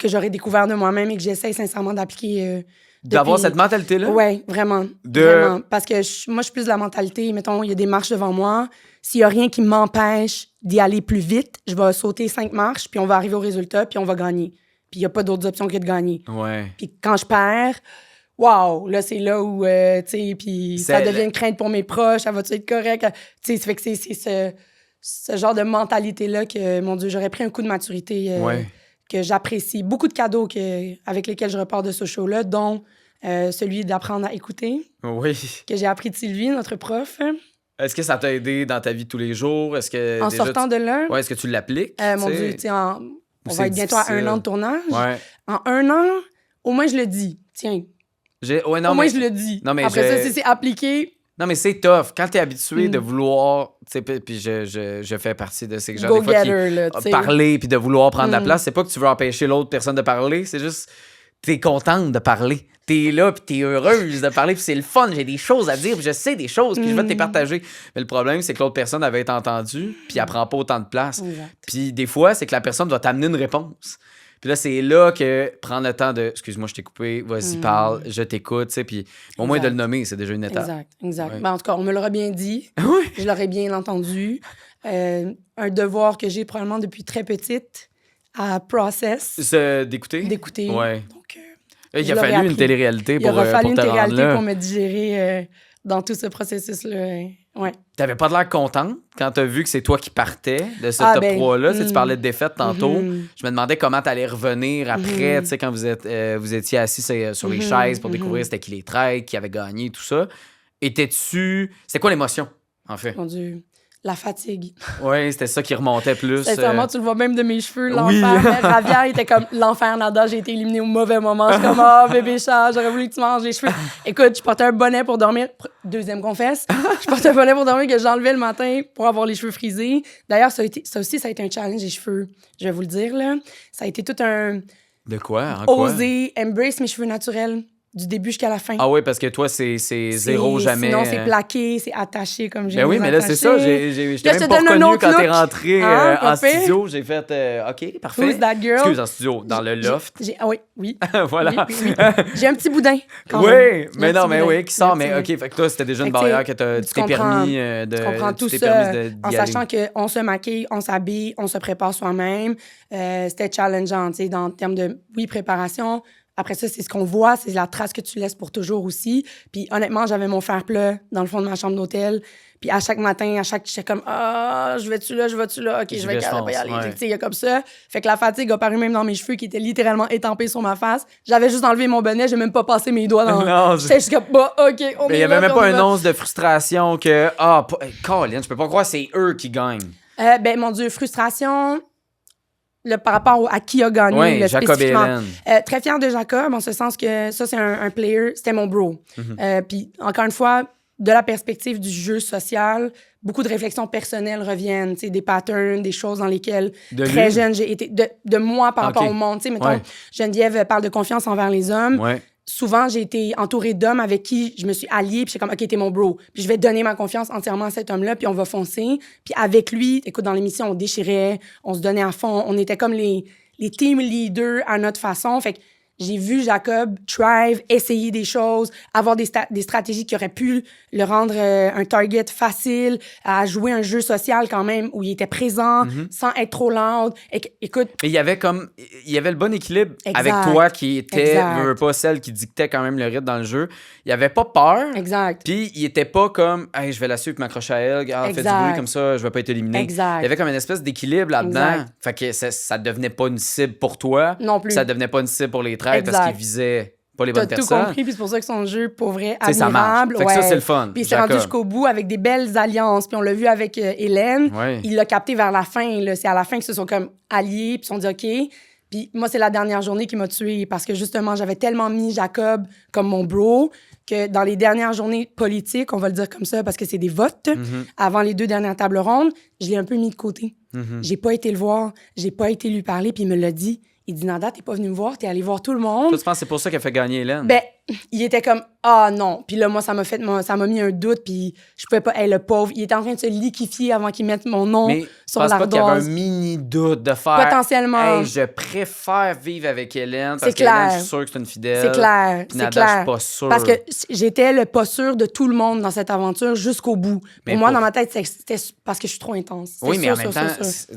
que j'aurais découvert de moi-même et que j'essaie sincèrement d'appliquer. D'avoir depuis... cette mentalité-là? Oui, vraiment. Vraiment. Parce que moi, je suis plus de la mentalité, mettons, il y a des marches devant moi. S'il n'y a rien qui m'empêche d'y aller plus vite, je vais sauter 5 marches, puis on va arriver au résultat, puis on va gagner. Puis il n'y a pas d'autres options que de gagner. Ouais. Puis quand je perds, wow, là, c'est là où, tu sais, puis ça devient une crainte pour mes proches, ça va-tu être correct? Tu sais, ça fait que c'est ce genre de mentalité-là que, mon Dieu, j'aurais pris un coup de maturité que j'apprécie. Beaucoup de cadeaux avec lesquels je repars de ce show-là, dont celui d'apprendre à écouter. Oui. Que j'ai appris de Sylvie, notre prof. Est-ce que ça t'a aidé dans ta vie de tous les jours? Est-ce que en sortant de là? Ouais, est-ce que tu l'appliques? Mon Dieu, tu sais, on va être bientôt à 1 an de tournage. Ouais. En 1 an, au moins je le dis. Tiens. Ouais, non, au moins je le dis. Non, mais après ça, si c'est appliqué... Non, mais c'est tough. Quand t'es habitué de vouloir... Tu sais, puis je fais partie de ces gens des fois qui parler puis de vouloir prendre la place, c'est pas que tu veux empêcher l'autre personne de parler, c'est juste... T'es contente de parler. T'es là, puis t'es heureuse de parler, puis c'est le fun. J'ai des choses à dire, puis je sais des choses, puis je vais te les partager. Mais le problème, c'est que l'autre personne avait été entendue, puis elle prend pas autant de place. Puis des fois, c'est que la personne va t'amener une réponse. Puis là, c'est là que prendre le temps de... Excuse-moi, je t'ai coupé, vas-y, parle, je t'écoute, tu sais, puis au moins de le nommer, c'est déjà une étape. Exact. Ouais. Ben, en tout cas, on me l'aurait bien dit. Oui. Je l'aurais bien entendu. Un devoir que j'ai probablement depuis très petite à process. D'écouter? D'écouter. Ouais. Donc, il a fallu une télé-réalité pour te rendre là. Il aura fallu une télé-réalité pour me digérer dans tout ce processus-là. Ouais. T'avais pas de l'air contente quand t'as vu que c'est toi qui partais de ce top 3-là. Tu parlais de défaite tantôt. Je me demandais comment t'allais revenir après, tu sais, quand vous étiez assis sur les chaises pour découvrir c'était qui les traits, qui avait gagné, tout ça. C'était quoi l'émotion, en fait? Mon Dieu. La fatigue. Oui, c'était ça qui remontait plus. Sincèrement, tu le vois même de mes cheveux, l'enfer. Mais Ravière était comme l'enfer nada, j'ai été éliminée au mauvais moment. Je suis comme, bébé chat, j'aurais voulu que tu manges les cheveux. Écoute, je portais un bonnet pour dormir. Deuxième confesse. Je portais un bonnet pour dormir que j'enlevais le matin pour avoir les cheveux frisés. D'ailleurs, ça aussi, ça a été un challenge, les cheveux. Je vais vous le dire, là. Ça a été tout un... De quoi? Oser, embrace mes cheveux naturels. Du début jusqu'à la fin. Ah oui, parce que toi, c'est zéro, jamais. Sinon, c'est plaqué, c'est attaché comme j'ai. Ben oui, mais là, c'est ça. Je t'ai même pas reconnu quand t'es rentré en studio. J'ai fait OK, parfait. Who's that girl? Excuse, en studio, dans le loft. Oui. Voilà. Oui. J'ai un petit boudin. Oui, mais non, mais oui, qui sort. Mais OK, fait que toi, c'était déjà une barrière que tu t'es permis de. Tu comprends tout ça en sachant qu'on se maquille, on s'habille, on se prépare soi-même. C'était challengeant, tu sais, dans termes de, préparation. Après ça, c'est ce qu'on voit, c'est la trace que tu laisses pour toujours aussi. Puis honnêtement, j'avais mon fer plat dans le fond de ma chambre d'hôtel. Puis à chaque matin, j'étais comme, je vais-tu là? OK, je vais pas y aller. Tu sais, il y a comme ça. Fait que la fatigue a paru même dans mes cheveux qui étaient littéralement étampés sur ma face. J'avais juste enlevé mon bonnet, j'ai même pas passé mes doigts dans... Non, j'étais juste comme, OK, on est là. Mais il y avait même pas une once de frustration que, Colin, je peux pas croire c'est eux qui gagnent. Mon Dieu, frustration... par rapport à qui a gagné. Jacob et Hélène. Très fière de Jacob, en ce sens que ça, c'est un player, c'était mon bro. Puis, encore une fois, de la perspective du jeu social, beaucoup de réflexions personnelles reviennent, des patterns, des choses dans lesquelles, jeune, j'ai été... De moi par rapport au monde. Mettons, Geneviève parle de confiance envers les hommes. Ouais. Souvent, j'ai été entourée d'hommes avec qui je me suis alliée, puis j'ai comme, OK, t'es mon bro. Puis je vais donner ma confiance entièrement à cet homme-là, puis on va foncer. Puis avec lui, écoute, dans l'émission, on déchirait, on se donnait à fond, on était comme les team leaders à notre façon. Fait que j'ai vu Jacob thrive, essayer des choses, avoir des stratégies qui auraient pu le rendre un target facile, à jouer un jeu social quand même où il était présent, sans être trop loud. Écoute... Mais il y avait le bon équilibre avec toi qui était, pas celle qui dictait quand même le rythme dans le jeu. Il avait pas peur. Exact. Puis il était pas comme, hey, je vais la suivre et m'accrocher à elle, fais du bruit comme ça, je vais pas être éliminé. Exact. Il y avait comme une espèce d'équilibre là-dedans. Fait que ça devenait pas une cible pour toi. Non plus. Ça devenait pas une cible pour les traits parce qu'il visait pas les bonnes personnes. T'as tout compris, puis c'est pour ça que son jeu, pour vrai, admirable. Ça marche. Fait que ça, c'est le fun. Puis il s'est rendu jusqu'au bout avec des belles alliances. Puis on l'a vu avec Hélène. Il l'a capté vers la fin. Là. C'est à la fin qu'ils se sont comme alliés, puis ils se sont dit OK. Puis moi, c'est la dernière journée qui m'a tuée parce que justement, j'avais tellement mis Jacob comme mon bro que dans les dernières journées politiques, on va le dire comme ça parce que c'est des votes, avant les 2 dernières tables rondes, je l'ai un peu mis de côté. J'ai pas été le voir, j'ai pas été lui parler, puis il me l'a dit. Il dit, Nada, t'es pas venue me voir, t'es allée voir tout le monde. Toi, tu penses que c'est pour ça qu'elle fait gagner Hélène? Ben, il était comme, ah non. Puis là, moi, ça m'a mis un doute, puis je pouvais pas, le pauvre, il était en train de se liquéfier avant qu'il mette mon nom sur l'ardoise. Mais tu penses pas qu'il y avait un mini doute de faire... Potentiellement. Hey, je préfère vivre avec Hélène, parce c'est clair. qu'Hélène, je suis sûr que c'est une fidèle. C'est clair, puis Nada, je suis pas sûr. Parce que j'étais le pas sûr de tout le monde dans cette aventure jusqu'au bout. Pour moi, dans ma tête, c'était parce que je suis trop intense. Oui, mais en même temps,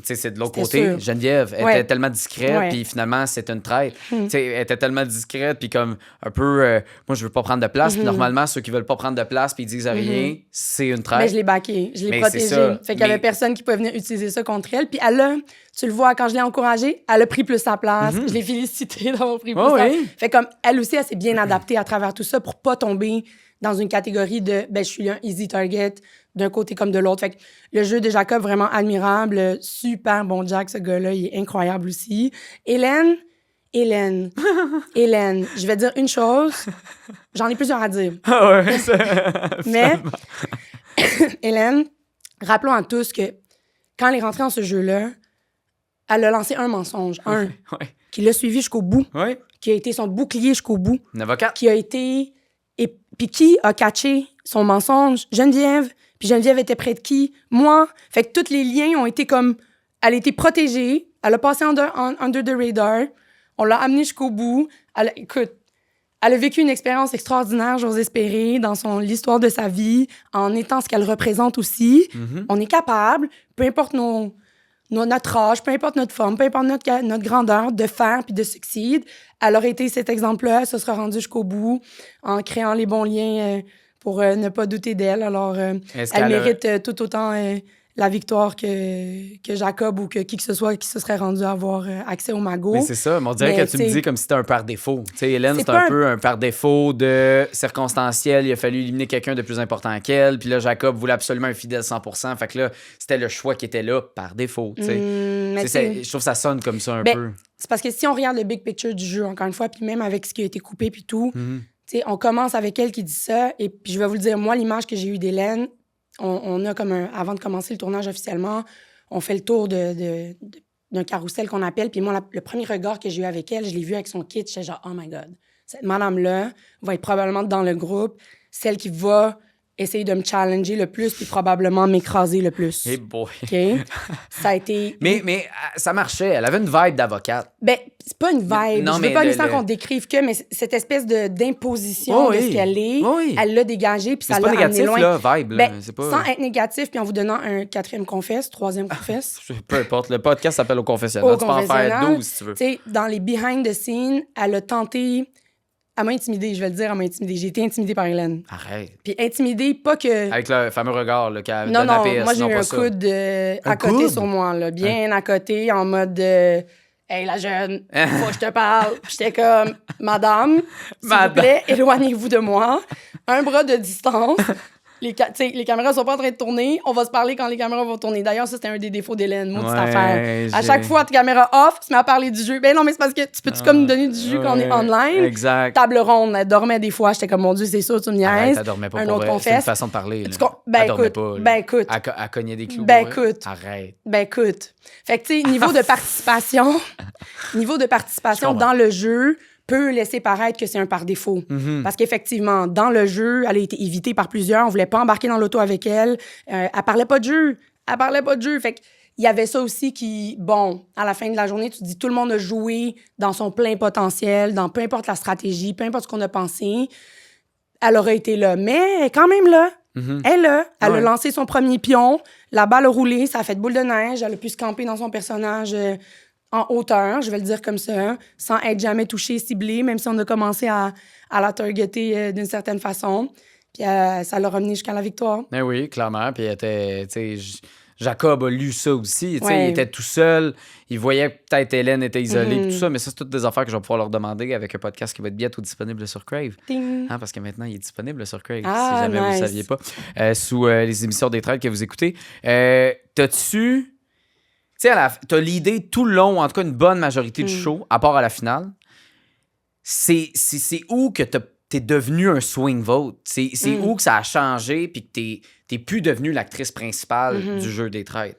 c'est de l'autre côté. Sûr. Geneviève était tellement discrète, puis finalement, c'est une traite. Elle était tellement discrète, puis comme un peu... moi, je veux pas prendre de place, puis normalement, ceux qui veulent pas prendre de place, puis ils disent rien, c'est une traite. Mais je l'ai baquée, je l'ai protégée. Fait qu'il y avait personne qui pouvait venir utiliser ça contre elle. Puis elle a, tu le vois, quand je l'ai encouragée, elle a pris plus sa place. Je l'ai félicitée d'avoir pris plus sa place. Fait comme elle aussi, elle s'est bien adaptée à travers tout ça pour pas tomber dans une catégorie de je suis un easy target d'un côté comme de l'autre. Fait que le jeu de Jacob, vraiment admirable, super bon Jack, ce gars-là, il est incroyable aussi. Hélène, je vais dire une chose, j'en ai plusieurs à dire. Ah ouais, mais Hélène, rappelons à tous que quand elle est rentrée dans ce jeu-là, elle a lancé un mensonge, qui l'a suivi jusqu'au bout, qui a été son bouclier jusqu'au bout. Une avocate. Qui a été... Puis qui a catché son mensonge? Geneviève. Puis Geneviève était près de qui? Moi. Fait que tous les liens ont été comme... Elle a été protégée. Elle a passé under the radar. On l'a amenée jusqu'au bout. Écoute, elle a vécu une expérience extraordinaire, j'ose espérer, dans l'histoire de sa vie, en étant ce qu'elle représente aussi. On est capable, peu importe notre âge, peu importe notre forme, peu importe notre grandeur, de faire puis de succéder. Elle aurait été cet exemple-là, elle se sera rendue jusqu'au bout en créant les bons liens pour ne pas douter d'elle. Alors, elle mérite tout autant la victoire que Jacob ou que qui que ce soit qui se serait rendu à avoir accès au magot. Mais c'est ça, mais on dirait que tu me dis comme si c'était un par défaut. Tu sais, Hélène, c'est un peu un par défaut de circonstanciel. Il a fallu éliminer quelqu'un de plus important qu'elle. Puis là, Jacob voulait absolument un fidèle 100%. Fait que là, c'était le choix qui était là par défaut. Je trouve que ça sonne comme ça un peu. C'est parce que si on regarde le big picture du jeu, encore une fois, puis même avec ce qui a été coupé puis tout, on commence avec elle qui dit ça. Et puis je vais vous le dire, moi, l'image que j'ai eue d'Hélène, on a comme avant de commencer le tournage officiellement, on fait le tour d'un carrousel qu'on appelle. Puis moi, le premier regard que j'ai eu avec elle, je l'ai vu avec son kit. J'étais genre, oh my God, cette madame-là va être probablement dans le groupe, celle qui va essayer de me challenger le plus puis probablement m'écraser le plus. Hey boy. OK? Ça a été... Mais ça marchait. Elle avait une vibe d'avocate. Ben, c'est pas une vibe. Je veux pas nécessairement qu'on décrive que, mais cette espèce d'imposition de ce qu'elle est, elle l'a dégagée puis ça l'a amené loin. C'est pas négatif, là, vibe. Là. Ben, c'est pas... Sans être négatif puis en vous donnant un quatrième confesse, troisième confesse. Peu importe. Le podcast s'appelle Au confessionnal. Tu peux en faire 12 si tu veux. Tu sais, dans les behind the scenes, elle a tenté... Elle m'a intimidée, je vais le dire, elle m'a intimidée. J'ai été intimidée par Hélène. Arrête. Puis intimidée, pas que... Avec le fameux regard qu'elle donne à PS. Moi, j'ai eu un coude à côté sur moi, là, bien à côté, en mode hey, la jeune, faut que je te parle. J'étais comme, madame, s'il vous plaît, éloignez-vous de moi. Un bras de distance. Les caméras sont pas en train de tourner. On va se parler quand les caméras vont tourner. D'ailleurs, ça, c'était un des défauts d'Hélène. Maudite affaire. À chaque fois, ta caméra off, tu te mets à parler du jeu. Ben non, mais c'est parce que tu peux-tu comme nous donner du jeu quand on est online? Exact. Table ronde. Elle dormait des fois. J'étais comme, mon Dieu, c'est sûr, tu me niaises. Elle dormait pas un pour autre vrai. confesse. C'est une façon de parler. Ben écoute. Elle cognait des clous. Ben écoute. Arrête. Ben écoute. Fait que, tu sais, niveau de participation dans le jeu peut laisser paraître que c'est un par défaut. Parce qu'effectivement, dans le jeu, elle a été évitée par plusieurs. On voulait pas embarquer dans l'auto avec elle. Elle parlait pas de jeu. Fait qu'il y avait ça aussi qui, bon, à la fin de la journée, tu te dis, tout le monde a joué dans son plein potentiel, dans peu importe la stratégie, peu importe ce qu'on a pensé. Elle aurait été là. Mais elle est quand même là. Elle est là. Elle a lancé son premier pion. La balle a roulé. Ça a fait de boule de neige. Elle a pu se camper dans son personnage... en hauteur, je vais le dire comme ça, sans être jamais touchée, ciblée, même si on a commencé à la targeter d'une certaine façon. Puis ça l'a ramené jusqu'à la victoire. Ben oui, clairement. Puis Jacob a lu ça aussi. Il était tout seul. Il voyait que peut-être Hélène était isolée et tout ça. Mais ça, c'est toutes des affaires que je vais pouvoir leur demander avec un podcast qui va être bientôt disponible sur Crave. Parce que maintenant, il est disponible sur Crave, si jamais vous ne saviez pas. Sous les émissions des trades que vous écoutez. T'as-tu... Tu sais, t'as l'idée tout le long, en tout cas une bonne majorité du show, à part à la finale. C'est où que t'es devenu un swing vote? C'est où que ça a changé puis que t'es plus devenue l'actrice principale du jeu des trades?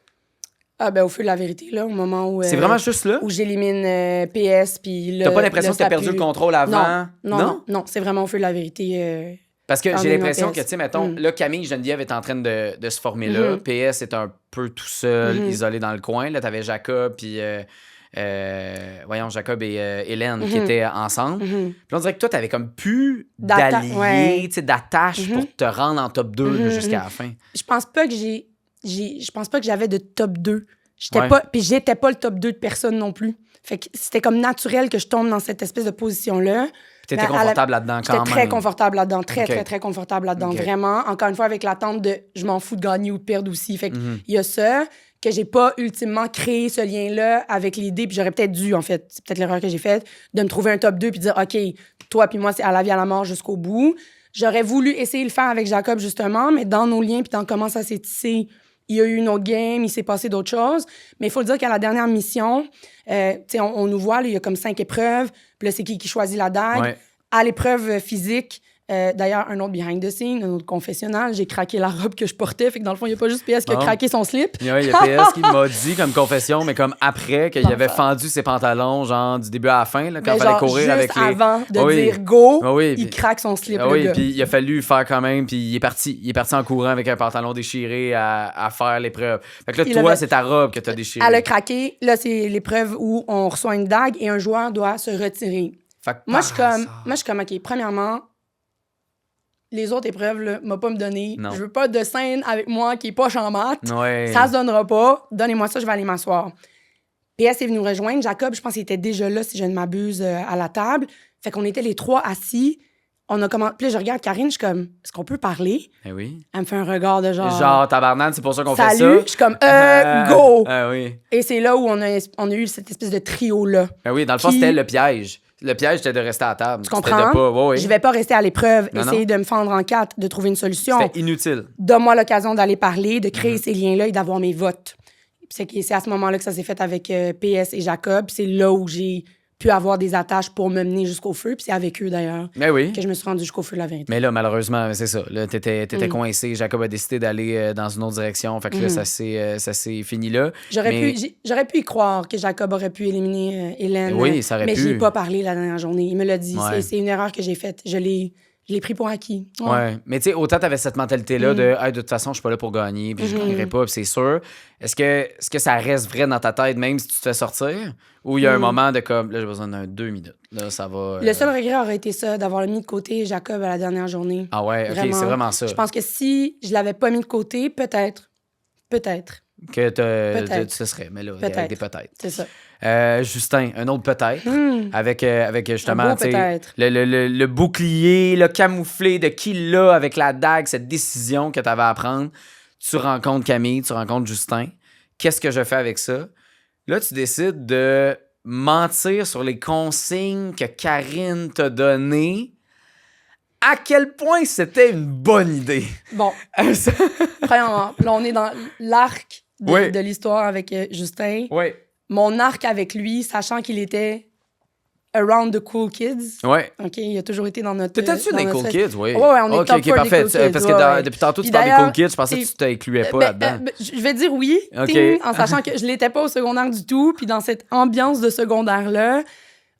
Ah, ben, au feu de la vérité, là, au moment où. C'est vraiment juste là? Où j'élimine PS, puis T'as pas l'impression que t'as perdu le contrôle avant? Non, c'est vraiment au feu de la vérité. Parce que j'ai l'impression que, PS. tu sais, mettons, là, Camille Geneviève est en train de se former là. PS est un peu tout seul, isolé dans le coin. Là, t'avais Jacob, puis... Jacob et Hélène qui étaient ensemble. Puis on dirait que toi, t'avais comme plus d'alliés, d'attache pour te rendre en top 2 jusqu'à la fin. Je pense pas que je pense pas que j'avais de top 2. Puis j'étais pas le top 2 de personne non plus. Fait que c'était comme naturel que je tombe dans cette espèce de position-là. Puis t'étais confortable là-dedans quand même. J'étais très confortable là-dedans. Très confortable là-dedans. Vraiment. Encore une fois, avec l'attente de je m'en fous de gagner ou de perdre aussi. Fait que il y a ça, que j'ai pas ultimement créé ce lien-là avec l'idée, puis j'aurais peut-être dû, en fait, c'est peut-être l'erreur que j'ai faite, de me trouver un top 2 puis dire, OK, toi puis moi, c'est à la vie, à la mort jusqu'au bout. J'aurais voulu essayer de le faire avec Jacob, justement, mais dans nos liens puis dans comment ça s'est tissé, il y a eu une autre game, il s'est passé d'autres choses. Mais il faut le dire qu'à la dernière mission, on nous voit, là, il y a comme 5 épreuves. Puis là, c'est qui choisit la dague. Ouais. À l'épreuve physique, d'ailleurs, un autre behind the scene, un autre confessionnal, j'ai craqué la robe que je portais. Fait que dans le fond, il n'y a pas juste PS qui a craqué son slip. Il y a PS qui m'a dit comme confession, mais comme après, qu'il avait fendu ses pantalons, genre du début à la fin, là, quand il fallait courir juste avec les... avant de dire go, il puis... craque son slip, le oui, gars. Puis il a fallu faire quand même, puis il est parti en courant avec un pantalon déchiré à faire l'épreuve. Fait que là, toi, c'est ta robe que t'as déchirée. Elle a craqué. Là, c'est l'épreuve où on reçoit une dague et un joueur doit se retirer. Moi, je suis comme, OK, premièrement, les autres épreuves, là, m'a pas me donné. Non. Je veux pas de scène avec moi qui est poche en maths. Ouais. Ça se donnera pas. Donnez-moi ça, je vais aller m'asseoir. PS est venu nous rejoindre. Jacob, je pense qu'il était déjà là, si je ne m'abuse, à la table. Fait qu'on était les 3 assis. On a commencé. Puis là, je regarde Karine, je suis comme, est-ce qu'on peut parler? Eh oui. Elle me fait un regard de genre. Genre, tabarnane, c'est pour ça qu'on fait ça. Salut, je suis comme, go! Ah oui. Et c'est là où on a eu cette espèce de trio-là. Ah oui, dans le fond, c'était le piège. Le piège, c'était de rester à table. Tu comprends? Je vais pas rester à l'épreuve, essayer de me fendre en 4, de trouver une solution. C'était inutile. Donne-moi l'occasion d'aller parler, de créer ces liens-là et d'avoir mes votes. C'est à ce moment-là que ça s'est fait avec PS et Jacob. C'est là où j'ai pu avoir des attaches pour me mener jusqu'au feu. Puis c'est avec eux, d'ailleurs, que je me suis rendue jusqu'au feu de la vérité. Mais là, malheureusement, c'est ça. Là, t'étais coincé. Jacob a décidé d'aller dans une autre direction. Fait que là, ça s'est fini là. J'aurais pu y croire que Jacob aurait pu éliminer Hélène. Oui, ça aurait pu. Mais je n'ai pas parlé la dernière journée. Il me l'a dit. Ouais. C'est une erreur que j'ai faite. Je l'ai pris pour acquis. Ouais. Mais tu sais, autant t'avais cette mentalité-là de toute façon, je suis pas là pour gagner, puis je gagnerai pas, puis c'est sûr. Est-ce que ça reste vrai dans ta tête, même si tu te fais sortir? Ou il y a un moment de comme, là, j'ai besoin d'un 2 minutes. Là, ça va. Le seul regret aurait été ça, d'avoir mis de côté Jacob à la dernière journée. Ah ouais, ok, c'est vraiment ça. Je pense que si je l'avais pas mis de côté, peut-être. Que tu serais, mais là, il y a des peut-être. C'est ça. Justin, un autre peut-être, avec justement peut-être. Le bouclier, le camouflé de qui l'a avec la dague, cette décision que tu avais à prendre. Tu rencontres Camille, tu rencontres Justin. Qu'est-ce que je fais avec ça? Là, tu décides de mentir sur les consignes que Karine t'a données. À quel point c'était une bonne idée? Bon, premièrement, là, on est dans l'arc de l'histoire avec Justin. Oui. Mon arc avec lui, sachant qu'il était around the cool kids. Ouais. OK, il a toujours été dans notre... T'étais-tu des cool kids? Oui. Ouais, on est top for parfait. des cool kids. Parce que depuis tantôt, tu parles des cool kids. Je pensais que tu t'incluais pas là-dedans. Je vais dire oui, en sachant que je l'étais pas au secondaire du tout. Puis dans cette ambiance de secondaire-là,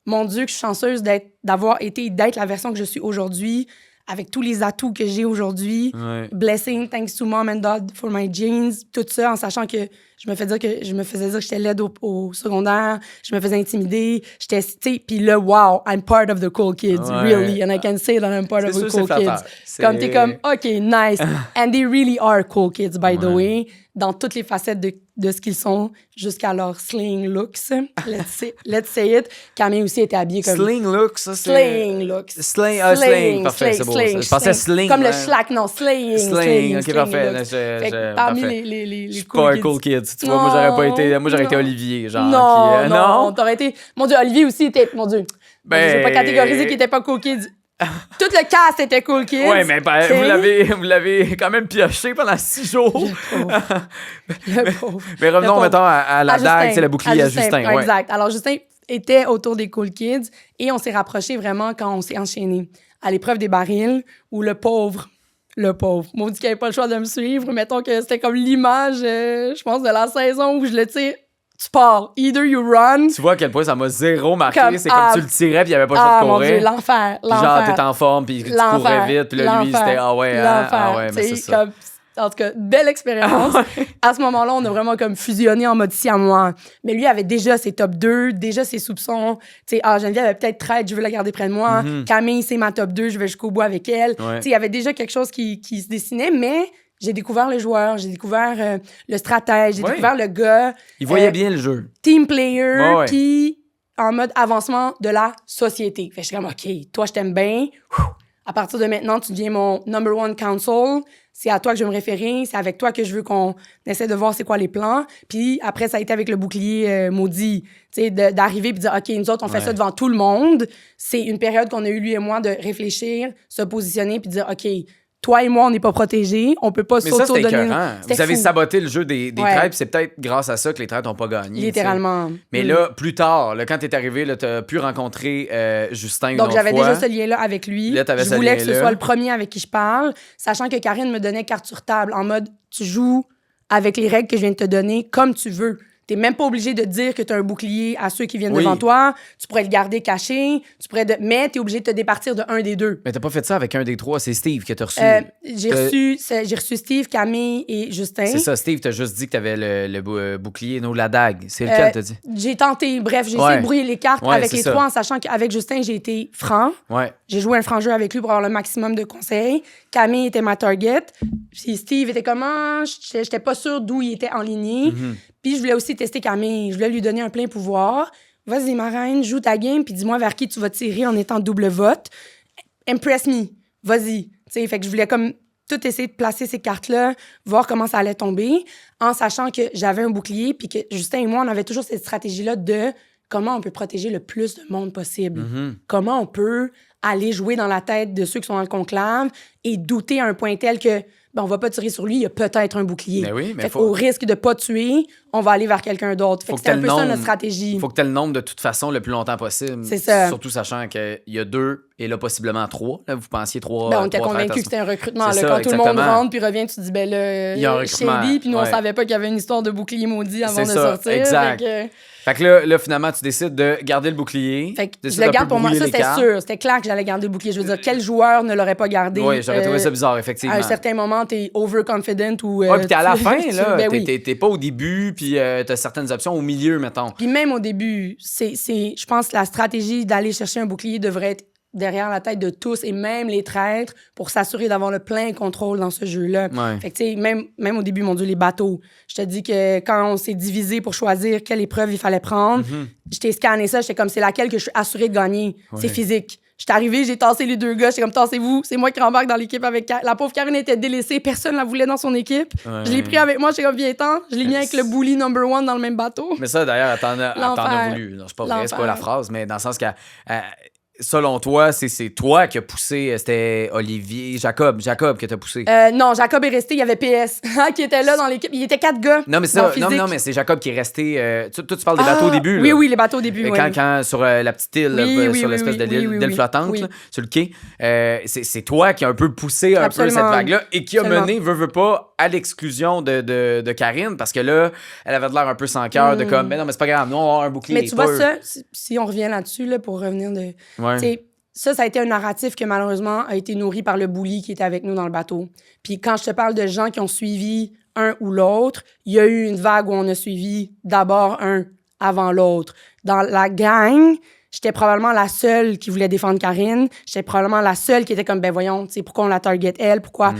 mon Dieu, que je suis chanceuse d'être la version que je suis aujourd'hui, avec tous les atouts que j'ai aujourd'hui. Ouais. Blessing, thanks to mom and dad for my jeans, tout ça, en sachant que je me faisais dire que j'étais laide au secondaire, je me faisais intimider, j'étais, tu sais, puis là, wow, I'm part of the cool kids, really, and I can say that I'm part of the cool kids. Comme t'es comme, OK, nice, and they really are cool kids, by the way, dans toutes les facettes de ce qu'ils sont, jusqu'à leur sling looks. Let's say it. Camille aussi était habillée comme... Sling looks, ça c'est... Sling looks. Sling, parfait, c'est beau. Je pensais sling. Comme le slack, non, sling. OK, parfait. Parmi les je suis pas un cool kid. Tu vois, moi, j'aurais été Olivier, genre. Non, t'aurais été... Mon Dieu, Olivier aussi était... Mon Dieu. Je vais pas catégoriser qu'il était pas cool kid. Tout le cast était cool kids. Ouais, mais vous l'avez quand même pioché pendant 6 jours. Le pauvre. Mais revenons, mettons, à la dague, c'est le bouclier à Justin. Ouais. Exact. Alors, Justin était autour des cool kids et on s'est rapprochés vraiment quand on s'est enchaînés à l'épreuve des barils où le pauvre Le pauvre. Maudit qu'il avait pas le choix de me suivre. Mettons que c'était comme l'image, je pense, de la saison où je le tire. Tu pars. Either you run. Tu vois à quel point ça m'a zéro marqué. Comme, c'est comme tu le tirais puis il avait pas le choix de mon courir. Dieu, l'enfer. Puis genre, t'étais en forme puis tu courais vite. Puis là, lui, c'était l'enfer. Mais c'est ça. Comme, en tout cas, belle expérience. À ce moment-là, on a vraiment comme fusionné en mode siamois. Mais lui avait déjà ses top 2, déjà ses soupçons. Tu sais, Geneviève avait peut-être traite, je veux la garder près de moi. Camille, c'est ma top 2, je vais jusqu'au bout avec elle. Tu sais, il y avait déjà quelque chose qui se dessinait, mais j'ai découvert le joueur, j'ai découvert le stratège, j'ai découvert le gars. Il voyait bien le jeu. Team player, puis en mode avancement de la société. Fait que je suis comme, OK, toi, je t'aime bien. À partir de maintenant, tu deviens mon number one counsel. C'est à toi que je veux me référer. C'est avec toi que je veux qu'on essaie de voir c'est quoi les plans. Puis après, ça a été avec le bouclier maudit. Tu sais, d'arriver et de dire, OK, nous autres, on fait ça devant tout le monde. C'est une période qu'on a eu, lui et moi, de réfléchir, se positionner puis dire, OK, toi et moi, on n'est pas protégés. On peut pas s'auto-donner. Vous avez saboté le jeu des traites. C'est peut-être grâce à ça que les traites n'ont pas gagné. Littéralement. Mais là, plus tard, là, quand t'es arrivé, tu as pu rencontrer Justin une Donc, autre j'avais fois. déjà ce lien-là avec lui. Là, je voulais que ce soit le premier avec qui je parle, sachant que Karine me donnait carte sur table en mode, tu joues avec les règles que je viens de te donner comme tu veux. T'es même pas obligé de dire que t'as un bouclier à ceux qui viennent devant toi. Tu pourrais le garder caché. Mais t'es obligé de te départir de un des deux. Mais t'as pas fait ça avec un des trois. C'est Steve que t'as reçu. J'ai reçu Steve, Camille et Justin. C'est ça, Steve t'a juste dit que t'avais le bouclier, non, la dague. C'est lequel t'as dit? J'ai tenté. Bref, j'ai essayé de brouiller les cartes avec les trois en sachant qu'avec Justin, j'ai été franc. J'ai joué un franc jeu avec lui pour avoir le maximum de conseils. Camille était ma target. Puis Steve était comment? J'étais pas sûre d'où il était enligné. Puis je voulais aussi tester Camille. Je voulais lui donner un plein pouvoir. Vas-y, ma reine, joue ta game, puis dis-moi vers qui tu vas tirer en étant double vote. Impress me. Vas-y. T'sais, fait que je voulais comme tout essayer de placer ces cartes-là, voir comment ça allait tomber, en sachant que j'avais un bouclier, puis que Justin et moi, on avait toujours cette stratégie-là de comment on peut protéger le plus de monde possible. Comment on peut aller jouer dans la tête de ceux qui sont dans le conclave et douter à un point tel que on va pas tirer sur lui, il y a peut-être un bouclier. Mais oui, mais fait au risque de pas tuer, on va aller vers quelqu'un d'autre. Fait que c'est un peu ça notre stratégie. Il faut que tu aies le nombre de toute façon le plus longtemps possible. C'est ça. Surtout sachant qu'il y a 2 et là possiblement 3. Là, vous pensiez 3. On était convaincus que c'était un recrutement. Là, ça, quand exactement. tout le monde rentre puis revient, tu te dis, ben là, il y a un recrutement. Shelby, puis nous, on savait pas qu'il y avait une histoire de bouclier maudit avant de sortir. Exact. Fait que là, finalement, tu décides de garder le bouclier. Fait que je le garde pour moi. Ça, c'était sûr. C'était clair que j'allais garder le bouclier. Je veux dire, quel joueur ne l'aurait pas gardé? Oui, j'aurais trouvé ça bizarre, effectivement. À un certain moment, t'es overconfident ou... puis t'es à la fin, là. Ben t'es pas au début, puis t'as certaines options au milieu, mettons. Puis même au début, je pense que la stratégie d'aller chercher un bouclier devrait être derrière la tête de tous et même les traîtres pour s'assurer d'avoir le plein contrôle dans ce jeu-là. Fait que, tu sais, même au début, mon Dieu, les bateaux. Je te dis que quand on s'est divisé pour choisir quelle épreuve il fallait prendre, je t'ai scanné ça, j'étais comme, c'est laquelle que je suis assurée de gagner. C'est physique. J'étais arrivée, j'ai tassé les 2 gars, j'étais comme, tassez-vous, c'est moi qui rembarque dans l'équipe avec... La pauvre Karine était délaissée, personne la voulait dans son équipe. Je l'ai pris avec moi, j'étais comme, viens-t'en. Je l'ai mis avec le bully number 1 dans le même bateau. Mais ça, d'ailleurs, t'en as voulu. Non, c'est pas vrai, c'est pas la phrase, mais dans le sens que... selon toi, c'est toi qui as poussé, c'était Jacob que t'as poussé. Non, Jacob est resté, il y avait PS qui était là dans l'équipe. Il était 4 gars. Non, mais c'est Jacob qui est resté. Toi, tu parles des bateaux au début. Oui, oui, les bateaux au début. Quand sur la petite île, sur l'espèce d'île flottante, là, sur le quai, c'est toi qui a un peu poussé un peu cette vague-là et qui a mené, veut pas, à l'exclusion de Karine, parce que là, elle avait l'air un peu sans cœur, de comme, mais non, mais c'est pas grave, nous, on va avoir un bouclier. Mais tu vois, ça, si on revient là-dessus, là, pour revenir de. Ça a été un narratif que malheureusement a été nourri par le bully qui était avec nous dans le bateau. Puis quand je te parle de gens qui ont suivi un ou l'autre, il y a eu une vague où on a suivi d'abord un avant l'autre. Dans la gang, j'étais probablement la seule qui voulait défendre Karine. J'étais probablement la seule qui était comme, ben voyons, tu sais, pourquoi on la target elle? Pourquoi?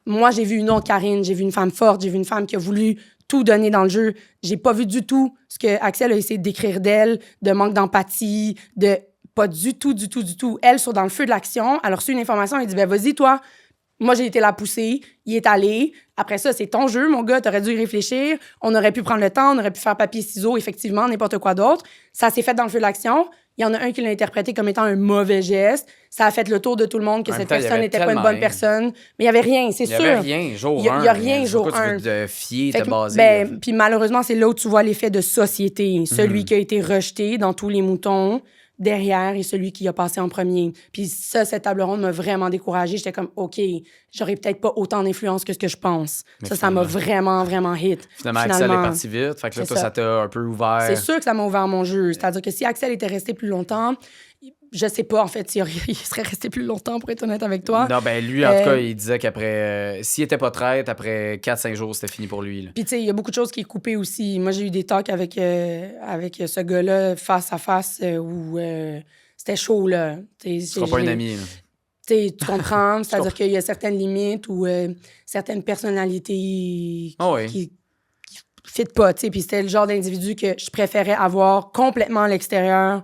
Moi, j'ai vu une autre Karine, j'ai vu une femme forte, j'ai vu une femme qui a voulu tout donner dans le jeu. J'ai pas vu du tout ce que Axel a essayé de décrire d'elle, de manque d'empathie, de... Pas du tout. Elle, dans le feu de l'action, elle a reçu une information, elle dit, ben vas-y, toi. Moi, j'ai été la pousser, il est allé. Après ça, c'est ton jeu, mon gars, t'aurais dû y réfléchir. On aurait pu prendre le temps, on aurait pu faire papier-ciseaux, effectivement, n'importe quoi d'autre. Ça s'est fait dans le feu de l'action. Il y en a un qui l'a interprété comme étant un mauvais geste. Ça a fait le tour de tout le monde que cette personne n'était pas une bonne personne. Mais il n'y avait rien, c'est sûr. Il n'y avait rien, jour 1. Il n'y a rien, jour 1. Tu veux te fier, te baser. Puis malheureusement, c'est là où tu vois l'effet de société. Celui qui a été rejeté dans tous les moutons derrière est celui qui a passé en premier. Puis ça, cette table ronde m'a vraiment découragée. J'étais comme, OK, j'aurais peut-être pas autant d'influence que ce que je pense. Mais ça m'a vraiment, vraiment hit. Finalement, Axel est parti vite. Fait que là, toi, ça t'a un peu ouvert. C'est sûr que ça m'a ouvert mon jeu. C'est-à-dire que si Axel était resté plus longtemps, je sais pas, en fait, s'il serait resté plus longtemps, pour être honnête avec toi. Non, ben lui, en tout cas, il disait qu'après... s'il était pas traître, après 4-5 jours, c'était fini pour lui. Puis, tu sais, il y a beaucoup de choses qui est coupé aussi. Moi, j'ai eu des talks avec ce gars-là, face à face, où c'était chaud, là. Tu seras pas un ami, là. Tu comprends? C'est-à-dire qu'il y a certaines limites ou certaines personnalités qui fit pas, tu sais. Puis c'était le genre d'individu que je préférais avoir complètement à l'extérieur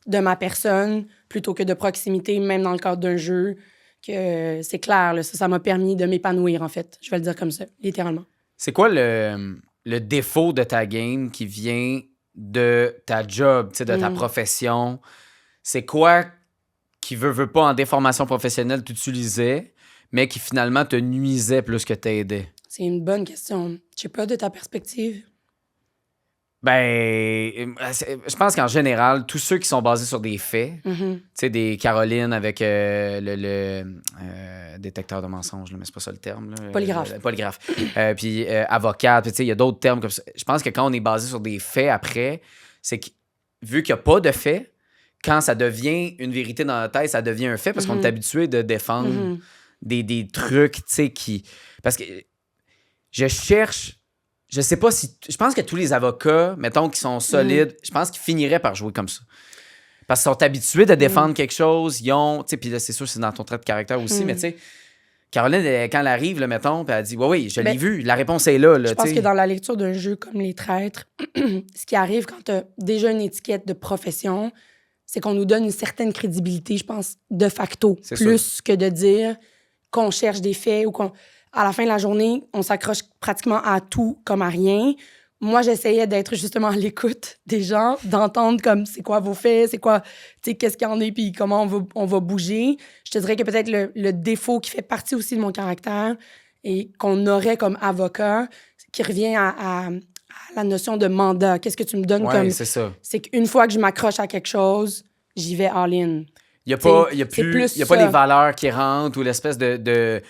de ma personne plutôt que de proximité, même dans le cadre d'un jeu, que c'est clair, là, ça m'a permis de m'épanouir, en fait. Je vais le dire comme ça, littéralement. C'est quoi le défaut de ta game qui vient de ta job, de ta profession? C'est quoi qui veut pas en déformation professionnelle t'utilisait, mais qui finalement te nuisait plus que t'aidait? C'est une bonne question. Je sais pas, de ta perspective. Ben, je pense qu'en général, tous ceux qui sont basés sur des faits, tu sais, des Caroline avec le détecteur de mensonges, là, mais c'est pas ça le terme. Là, polygraphe. Puis avocate, tu sais, il y a d'autres termes comme ça. Je pense que quand on est basé sur des faits après, c'est que vu qu'il n'y a pas de faits, quand ça devient une vérité dans la tête, ça devient un fait parce qu'on est habitué de défendre des trucs, tu sais, qui... Parce que je cherche... Je sais pas si... Je pense que tous les avocats, mettons, qui sont solides, je pense qu'ils finiraient par jouer comme ça. Parce qu'ils sont habitués de défendre quelque chose, ils ont... Tu sais, puis là, c'est sûr, c'est dans ton trait de caractère aussi, mais tu sais, Caroline, quand elle arrive, là, mettons, puis elle dit « Oui, je l'ai vu, la réponse est là. » Je pense que dans la lecture d'un jeu comme Les Traîtres, ce qui arrive quand tu as déjà une étiquette de profession, c'est qu'on nous donne une certaine crédibilité, je pense, de facto, plus que de dire qu'on cherche des faits ou qu'on... À la fin de la journée, on s'accroche pratiquement à tout comme à rien. Moi, j'essayais d'être justement à l'écoute des gens, d'entendre comme c'est quoi vos faits, c'est quoi, tu sais, qu'est-ce qu'il y en a, puis comment on va bouger. Je te dirais que peut-être le défaut qui fait partie aussi de mon caractère et qu'on aurait comme avocat, qui revient à la notion de mandat. Qu'est-ce que tu me donnes comme... c'est ça. C'est qu'une fois que je m'accroche à quelque chose, j'y vais all-in. Il n'y a pas les valeurs qui rentrent ou l'espèce de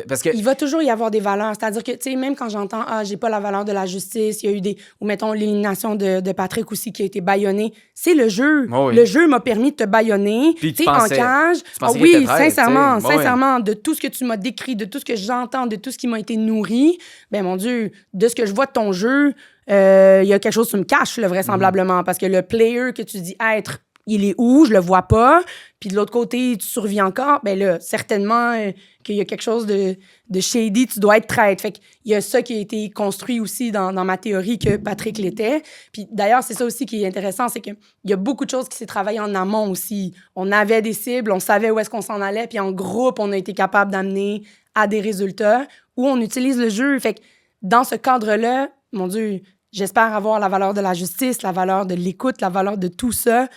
parce que... Il va toujours y avoir des valeurs. C'est-à-dire que, tu sais, même quand j'entends « Ah, j'ai pas la valeur de la justice », il y a eu des... Ou mettons l'élimination de Patrick aussi qui a été bâillonné. C'est le jeu. Oh oui. Le jeu m'a permis de te bâillonner. Tu sais, en cage. Oui, sincèrement, de tout ce que tu m'as décrit, de tout ce que j'entends, de tout ce qui m'a été nourri, ben mon Dieu, de ce que je vois de ton jeu, il y a quelque chose que tu me caches, là, vraisemblablement. Parce que le player que tu dis être, il est où? Je le vois pas. Puis de l'autre côté, tu survis encore. Ben là, certainement qu'il y a quelque chose de shady, tu dois être traître. Fait qu'il y a ça qui a été construit aussi dans ma théorie que Patrick l'était. Puis d'ailleurs, c'est ça aussi qui est intéressant, c'est qu'il y a beaucoup de choses qui s'est travaillé en amont aussi. On avait des cibles, on savait où est-ce qu'on s'en allait, puis en groupe, on a été capable d'amener à des résultats où on utilise le jeu. Fait que dans ce cadre-là, mon Dieu, j'espère avoir la valeur de la justice, la valeur de l'écoute, la valeur de tout ça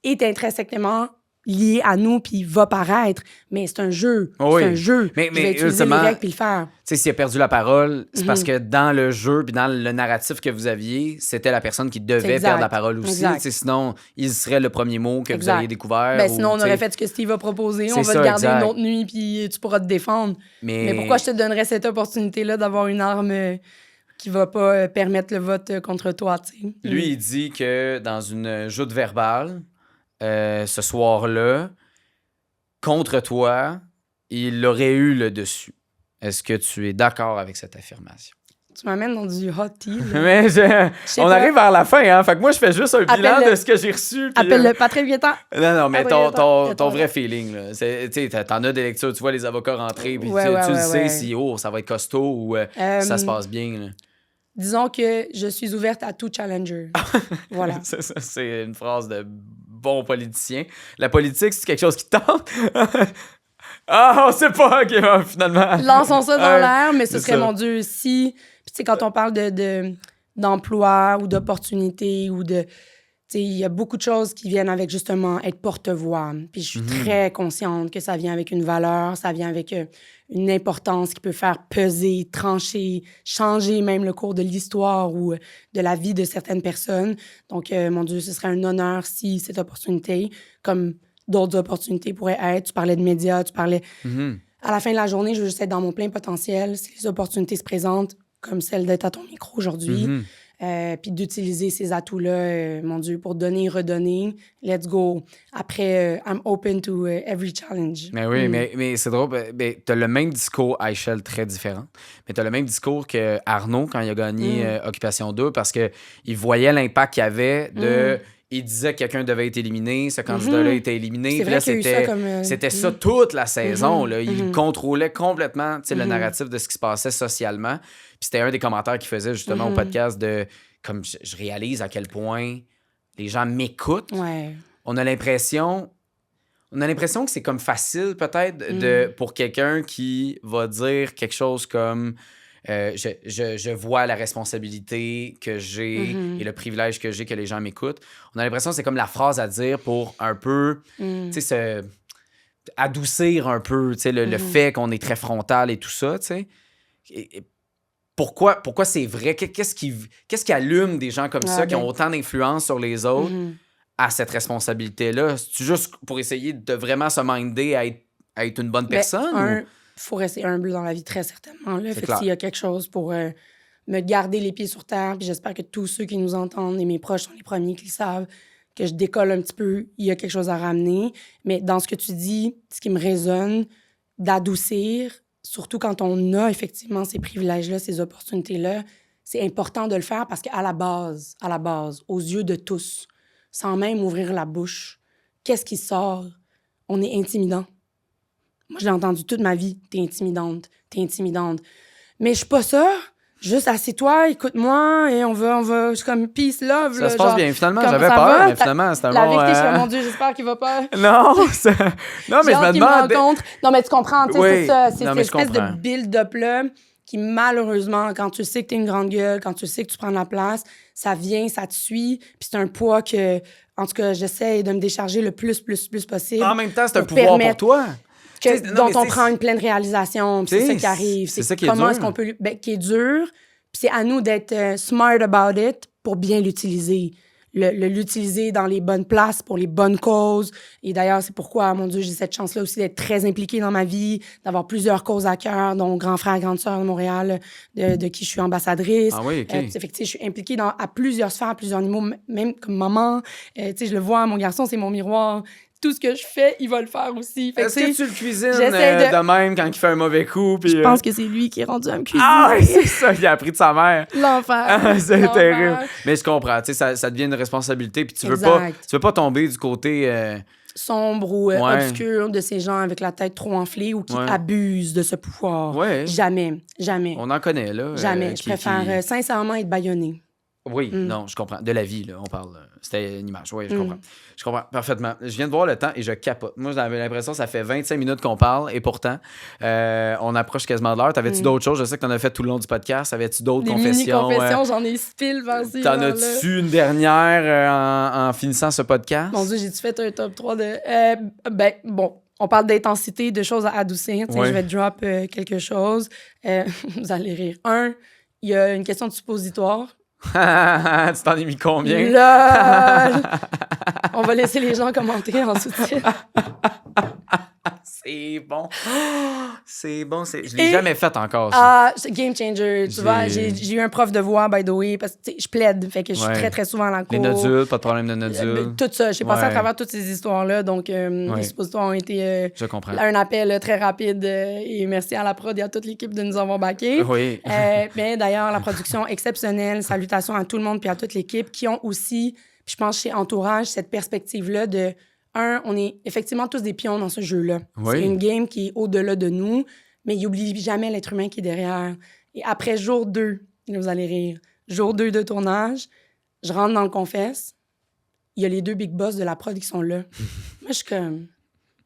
est intrinsèquement lié à nous puis va paraître, mais c'est un jeu. Oh oui. C'est un jeu. Mais je vais utiliser les règles puis le faire. Tu sais, s'il a perdu la parole, c'est parce que dans le jeu puis dans le narratif que vous aviez, c'était la personne qui devait perdre la parole aussi. Sinon, il serait le premier mot que vous auriez découvert. Ben, sinon, on aurait fait ce que Steve a proposé. On va te garder une autre nuit puis tu pourras te défendre. Mais pourquoi je te donnerais cette opportunité-là d'avoir une arme qui va pas permettre le vote contre toi, tu sais? Lui, il dit que dans une joute verbale, ce soir-là, contre toi, il aurait eu le dessus. Est-ce que tu es d'accord avec cette affirmation? Tu m'amènes dans du hot tea. Mais on arrive vers la fin, hein? Fait que moi, je fais juste un bilan de ce que j'ai reçu. Appelle-le Patrick Vietard. Non, mais ton vrai feeling, là. Tu sais, t'en as des lectures, tu vois les avocats rentrer, puis tu le sais si ça va être costaud ou si ça se passe bien, là. Disons que je suis ouverte à tout challenger. Voilà. C'est une phrase de bon politicien. La politique, c'est quelque chose qui tente. On sait pas, OK, finalement. Lançons ça dans l'air, mais ce serait, mon Dieu, si... Puis tu sais, quand on parle d'emploi ou d'opportunité ou de... Tu il y a beaucoup de choses qui viennent avec justement être porte-voix. Puis je suis très consciente que ça vient avec une valeur, ça vient avec une importance qui peut faire peser, trancher, changer même le cours de l'histoire ou de la vie de certaines personnes. Donc, mon Dieu, ce serait un honneur si cette opportunité, comme d'autres opportunités pourraient être, tu parlais de médias, tu parlais... À la fin de la journée, je veux juste être dans mon plein potentiel. Si les opportunités se présentent, comme celle d'être à ton micro aujourd'hui, puis d'utiliser ces atouts-là, mon Dieu, pour donner et redonner. Let's go. Après, I'm open to every challenge. Mais oui, mais c'est drôle. Tu as le même discours à échelle très différente. Mais tu as le même discours que Arnaud quand il a gagné Occupation 2 parce qu'il voyait l'impact qu'il y avait de... Il disait que quelqu'un devait être éliminé, ce candidat-là était éliminé. C'est vrai qu'il y a eu ça comme... C'était ça toute la saison. Là. Il contrôlait complètement le narratif de ce qui se passait socialement. Puis c'était un des commentaires qu'il faisait justement au podcast de... Comme je réalise à quel point les gens m'écoutent. Ouais. On a l'impression que c'est comme facile peut-être pour quelqu'un qui va dire quelque chose comme... je vois la responsabilité que j'ai et le privilège que j'ai que les gens m'écoutent. On a l'impression que c'est comme la phrase à dire pour un peu, tu sais, adoucir un peu, tu sais, le fait qu'on est très frontal et tout ça, tu sais. Pourquoi c'est vrai? Qu'est-ce qui allume des gens comme ça qui ont autant d'influence sur les autres à cette responsabilité-là? C'est juste pour essayer de vraiment se minder à être une bonne personne? Il faut rester humble dans la vie, très certainement. Là. Fait que s'il y a quelque chose pour me garder les pieds sur terre, puis j'espère que tous ceux qui nous entendent et mes proches sont les premiers qui le savent, que je décolle un petit peu, il y a quelque chose à ramener. Mais dans ce que tu dis, ce qui me résonne, d'adoucir, surtout quand on a effectivement ces privilèges-là, ces opportunités-là, c'est important de le faire parce qu'à la base, aux yeux de tous, sans même ouvrir la bouche, qu'est-ce qui sort? On est intimidant. Moi, je l'ai entendu toute ma vie. T'es intimidante. Mais je suis pas ça. Juste assieds-toi, écoute-moi, et on va, c'est comme peace, love. Ça se passe bien. Finalement, j'avais peur, mais finalement, c'est un la bon... vérité, je suis mon Dieu, j'espère qu'il va pas... Non, mais je me demande... Non, mais tu comprends, tu sais, c'est ça. C'est cette espèce comprends. de build-up-là qui, malheureusement, quand tu sais que t'es une grande gueule, quand tu sais que tu prends de la place, ça vient, ça te suit, puis c'est un poids que, en tout cas, j'essaie de me décharger le plus possible. En même temps, c'est un pouvoir pour toi. Dont on prend une pleine réalisation, c'est ça qui arrive. C'est ça qui est comment dur. est-ce qu'on peut... qui est dur, puis c'est à nous d'être smart about it pour bien l'utiliser. L'utiliser dans les bonnes places, pour les bonnes causes. Et d'ailleurs, c'est pourquoi, mon Dieu, j'ai cette chance-là aussi d'être très impliquée dans ma vie, d'avoir plusieurs causes à cœur, dont Grand Frère, Grande Sœur de Montréal, de qui je suis ambassadrice. Ah oui, OK. Fait que, je suis impliquée à plusieurs sphères, à plusieurs niveaux, même comme maman. Je le vois, mon garçon, c'est mon miroir. Tout ce que je fais, il va le faire aussi. Fait Est-ce que tu le cuisines de même quand il fait un mauvais coup? Puis, je pense que c'est lui qui est rendu à me cuisiner. Ah, c'est ça, il a appris de sa mère. L'enfer. C'est terrible. Mais je comprends, tu sais, ça devient une responsabilité, puis tu veux pas tomber du côté... sombre ou obscur de ces gens avec la tête trop enflée ou qui abusent de ce pouvoir. Ouais. Jamais. On en connaît, là. Jamais. Je préfère sincèrement être bâillonnée. Oui, non, je comprends. De la vie, là, on parle. C'était une image. Oui, je comprends. Je comprends parfaitement. Je viens de voir le temps et je capote. Moi, j'avais l'impression que ça fait 25 minutes qu'on parle et pourtant, on approche quasiment de l'heure. T'avais-tu d'autres choses? Je sais que t'en as fait tout le long du podcast. Avais-tu d'autres confessions? Des mini-confessions, j'en ai pile par-ci. T'en as-tu une dernière en finissant ce podcast? Mon Dieu, j'ai-tu fait un top 3 de... bon, on parle d'intensité, de choses à adoucir. Je vais drop quelque chose. Vous allez rire. Il y a une question de suppositoire. Tu t'en es mis combien? LOL! On va laisser les gens commenter en sous-titres. C'est bon. C'est bon. Je l'ai jamais fait encore. C'est game changer. Tu vois, j'ai eu un prof de voix, by the way, parce que je plaide. Fait que je suis très, très souvent à la cour. Les nodules, pas de problème de nodules. Tout ça. J'ai passé à travers toutes ces histoires-là. Donc, les suppositoires ont été je comprends. Un appel très rapide. Et merci à la prod et à toute l'équipe de nous avoir backés. Oui. Mais d'ailleurs, la production exceptionnelle. Salutations à tout le monde puis à toute l'équipe qui ont aussi, je pense, chez Entourage, cette perspective-là de... on est effectivement tous des pions dans ce jeu-là. Oui. C'est une game qui est au-delà de nous, mais il n'oublie jamais l'être humain qui est derrière. Et après jour 2, vous allez rire, jour 2 de tournage, je rentre dans le confesse, il y a les 2 big boss de la prod qui sont là. Moi, je suis comme...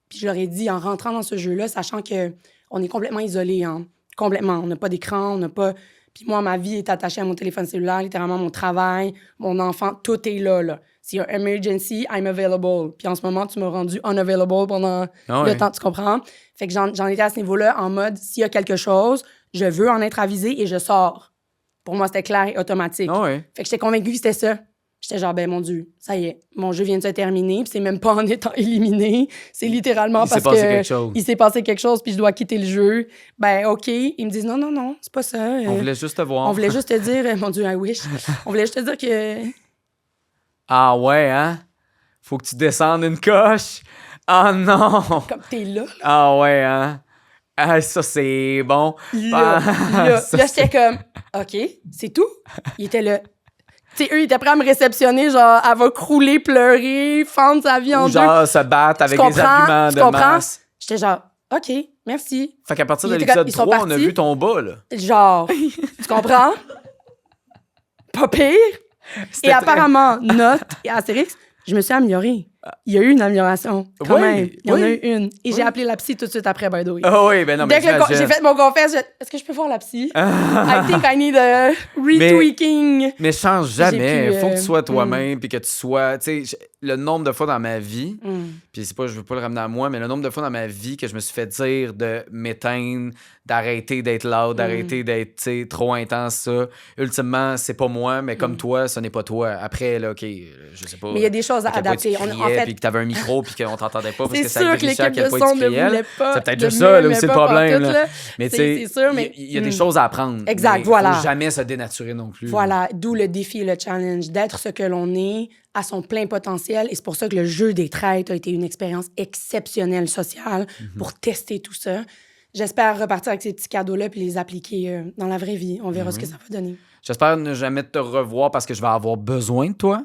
Puis je leur ai dit, en rentrant dans ce jeu-là, sachant qu'on est complètement isolés, hein, complètement. On n'a pas d'écran, on n'a pas... Puis moi, ma vie est attachée à mon téléphone cellulaire, littéralement mon travail, mon enfant, tout est là. S'il y a un emergency, I'm available. Puis en ce moment, tu m'as rendu unavailable pendant le temps, tu comprends? Fait que j'en étais à ce niveau-là en mode, s'il y a quelque chose, je veux en être avisée et je sors. Pour moi, c'était clair et automatique. Fait que j'étais convaincue que c'était ça. J'étais genre, ben mon Dieu, ça y est, mon jeu vient de se terminer, puis c'est même pas en étant éliminé, c'est littéralement parce que il s'est passé quelque chose, puis je dois quitter le jeu. Ben OK, ils me disent non, c'est pas ça. On voulait juste te voir. On voulait juste te dire, mon Dieu, I wish. On voulait juste te dire que... Ah ouais, hein? Faut que tu descendes une coche. Ah non! Comme t'es là. Ah ouais, hein? Ah, ça, c'est bon. Là, j'étais comme, OK, c'est tout. Il était là. Tu sais, eux, ils étaient prêts à me réceptionner, genre, elle va crouler, pleurer, fendre sa vie en deux. Genre, se battre avec des arguments de masse. J'étais genre, OK, merci. Fait qu'à partir de l'épisode 3, on a vu ton bas, là. Genre, tu comprends? Pas pire. Et apparemment, note et Astérix, je me suis améliorée. Il y a eu une amélioration, quand même. Il y en a eu une. Et j'ai appelé la psy tout de suite après, by the way. Ah oui, ben non, mais dès que j'ai fait mon confesse, est-ce que je peux voir la psy? I think I need a retweaking. Mais change jamais. Faut que tu sois toi-même, puis que tu sois... Tu sais, le nombre de fois dans ma vie, puis c'est pas, je veux pas le ramener à moi, mais le nombre de fois dans ma vie que je me suis fait dire de m'éteindre, d'arrêter d'être loud, d'arrêter d'être, tu sais, trop intense, ça. Ultimement, c'est pas moi, mais comme toi, ce n'est pas toi. Après, là, OK, je sais pas. Mais il y a des choses à adapter. Puis que t'avais un micro, puis qu'on t'entendait pas, parce que ça sûr que l'équipe de son ne voulait pas. C'est peut-être juste ça, là, aussi le problème. Là. Mais tu sais, c'est sûr, mais il y a des choses à apprendre. Exact, mais voilà. Faut jamais se dénaturer non plus. Voilà, d'où le défi et le challenge d'être ce que l'on est à son plein potentiel. Et c'est pour ça que le jeu des traites a été une expérience exceptionnelle sociale pour tester tout ça. J'espère repartir avec ces petits cadeaux-là puis les appliquer dans la vraie vie. On verra ce que ça va donner. J'espère ne jamais te revoir parce que je vais avoir besoin de toi.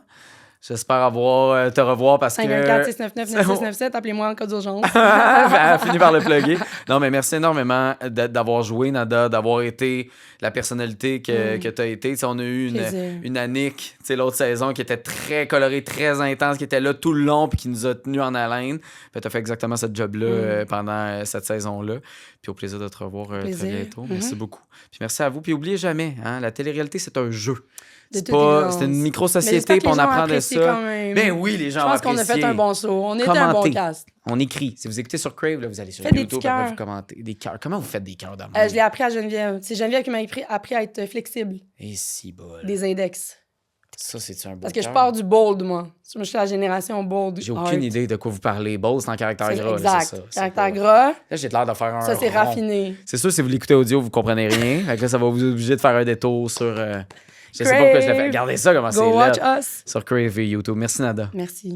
J'espère te revoir parce 514-699-9697, appelez-moi en cas d'urgence. Fini par le plugger. Non, mais merci énormément d'avoir joué, Nada, d'avoir été la personnalité que tu as été. T'sais, on a eu une Annick, l'autre saison, qui était très colorée, très intense, qui était là tout le long puis qui nous a tenus en haleine. Tu as fait exactement ce job-là pendant cette saison-là. Puis au plaisir de te revoir très bientôt. Merci beaucoup. Puis merci à vous. Puis n'oubliez jamais, hein, la télé-réalité, c'est un jeu. C'est une micro-société, puis on apprend de ça. Ben oui, les gens ont apprécié. Je pense qu'on a fait un bon show. On était un bon cast. On écrit. Si vous écoutez sur Crave, là, vous allez sur YouTube, après vous commentez. Des cœurs. Comment vous faites des cœurs d'amour? Je l'ai appris à Geneviève. C'est Geneviève qui m'a appris à être flexible. Et si bol. Des index. Ça, c'est un beau Parce que je pars du bold, moi. Moi, je suis la génération bold. J'ai aucune idée de quoi vous parlez. Bold, c'est en caractère gras. Exact. C'est ça. Caractère gras. Là, j'ai l'air de faire un. Ça, c'est raffiné. C'est sûr, si vous l'écoutez audio, vous comprenez rien. Fait que là, ça va vous obliger de faire un détour sur. Je sais pas pourquoi je l'ai fait. Regardez ça, comment c'est là. Go watch us. Sur Crave et YouTube. Merci, Nada. Merci.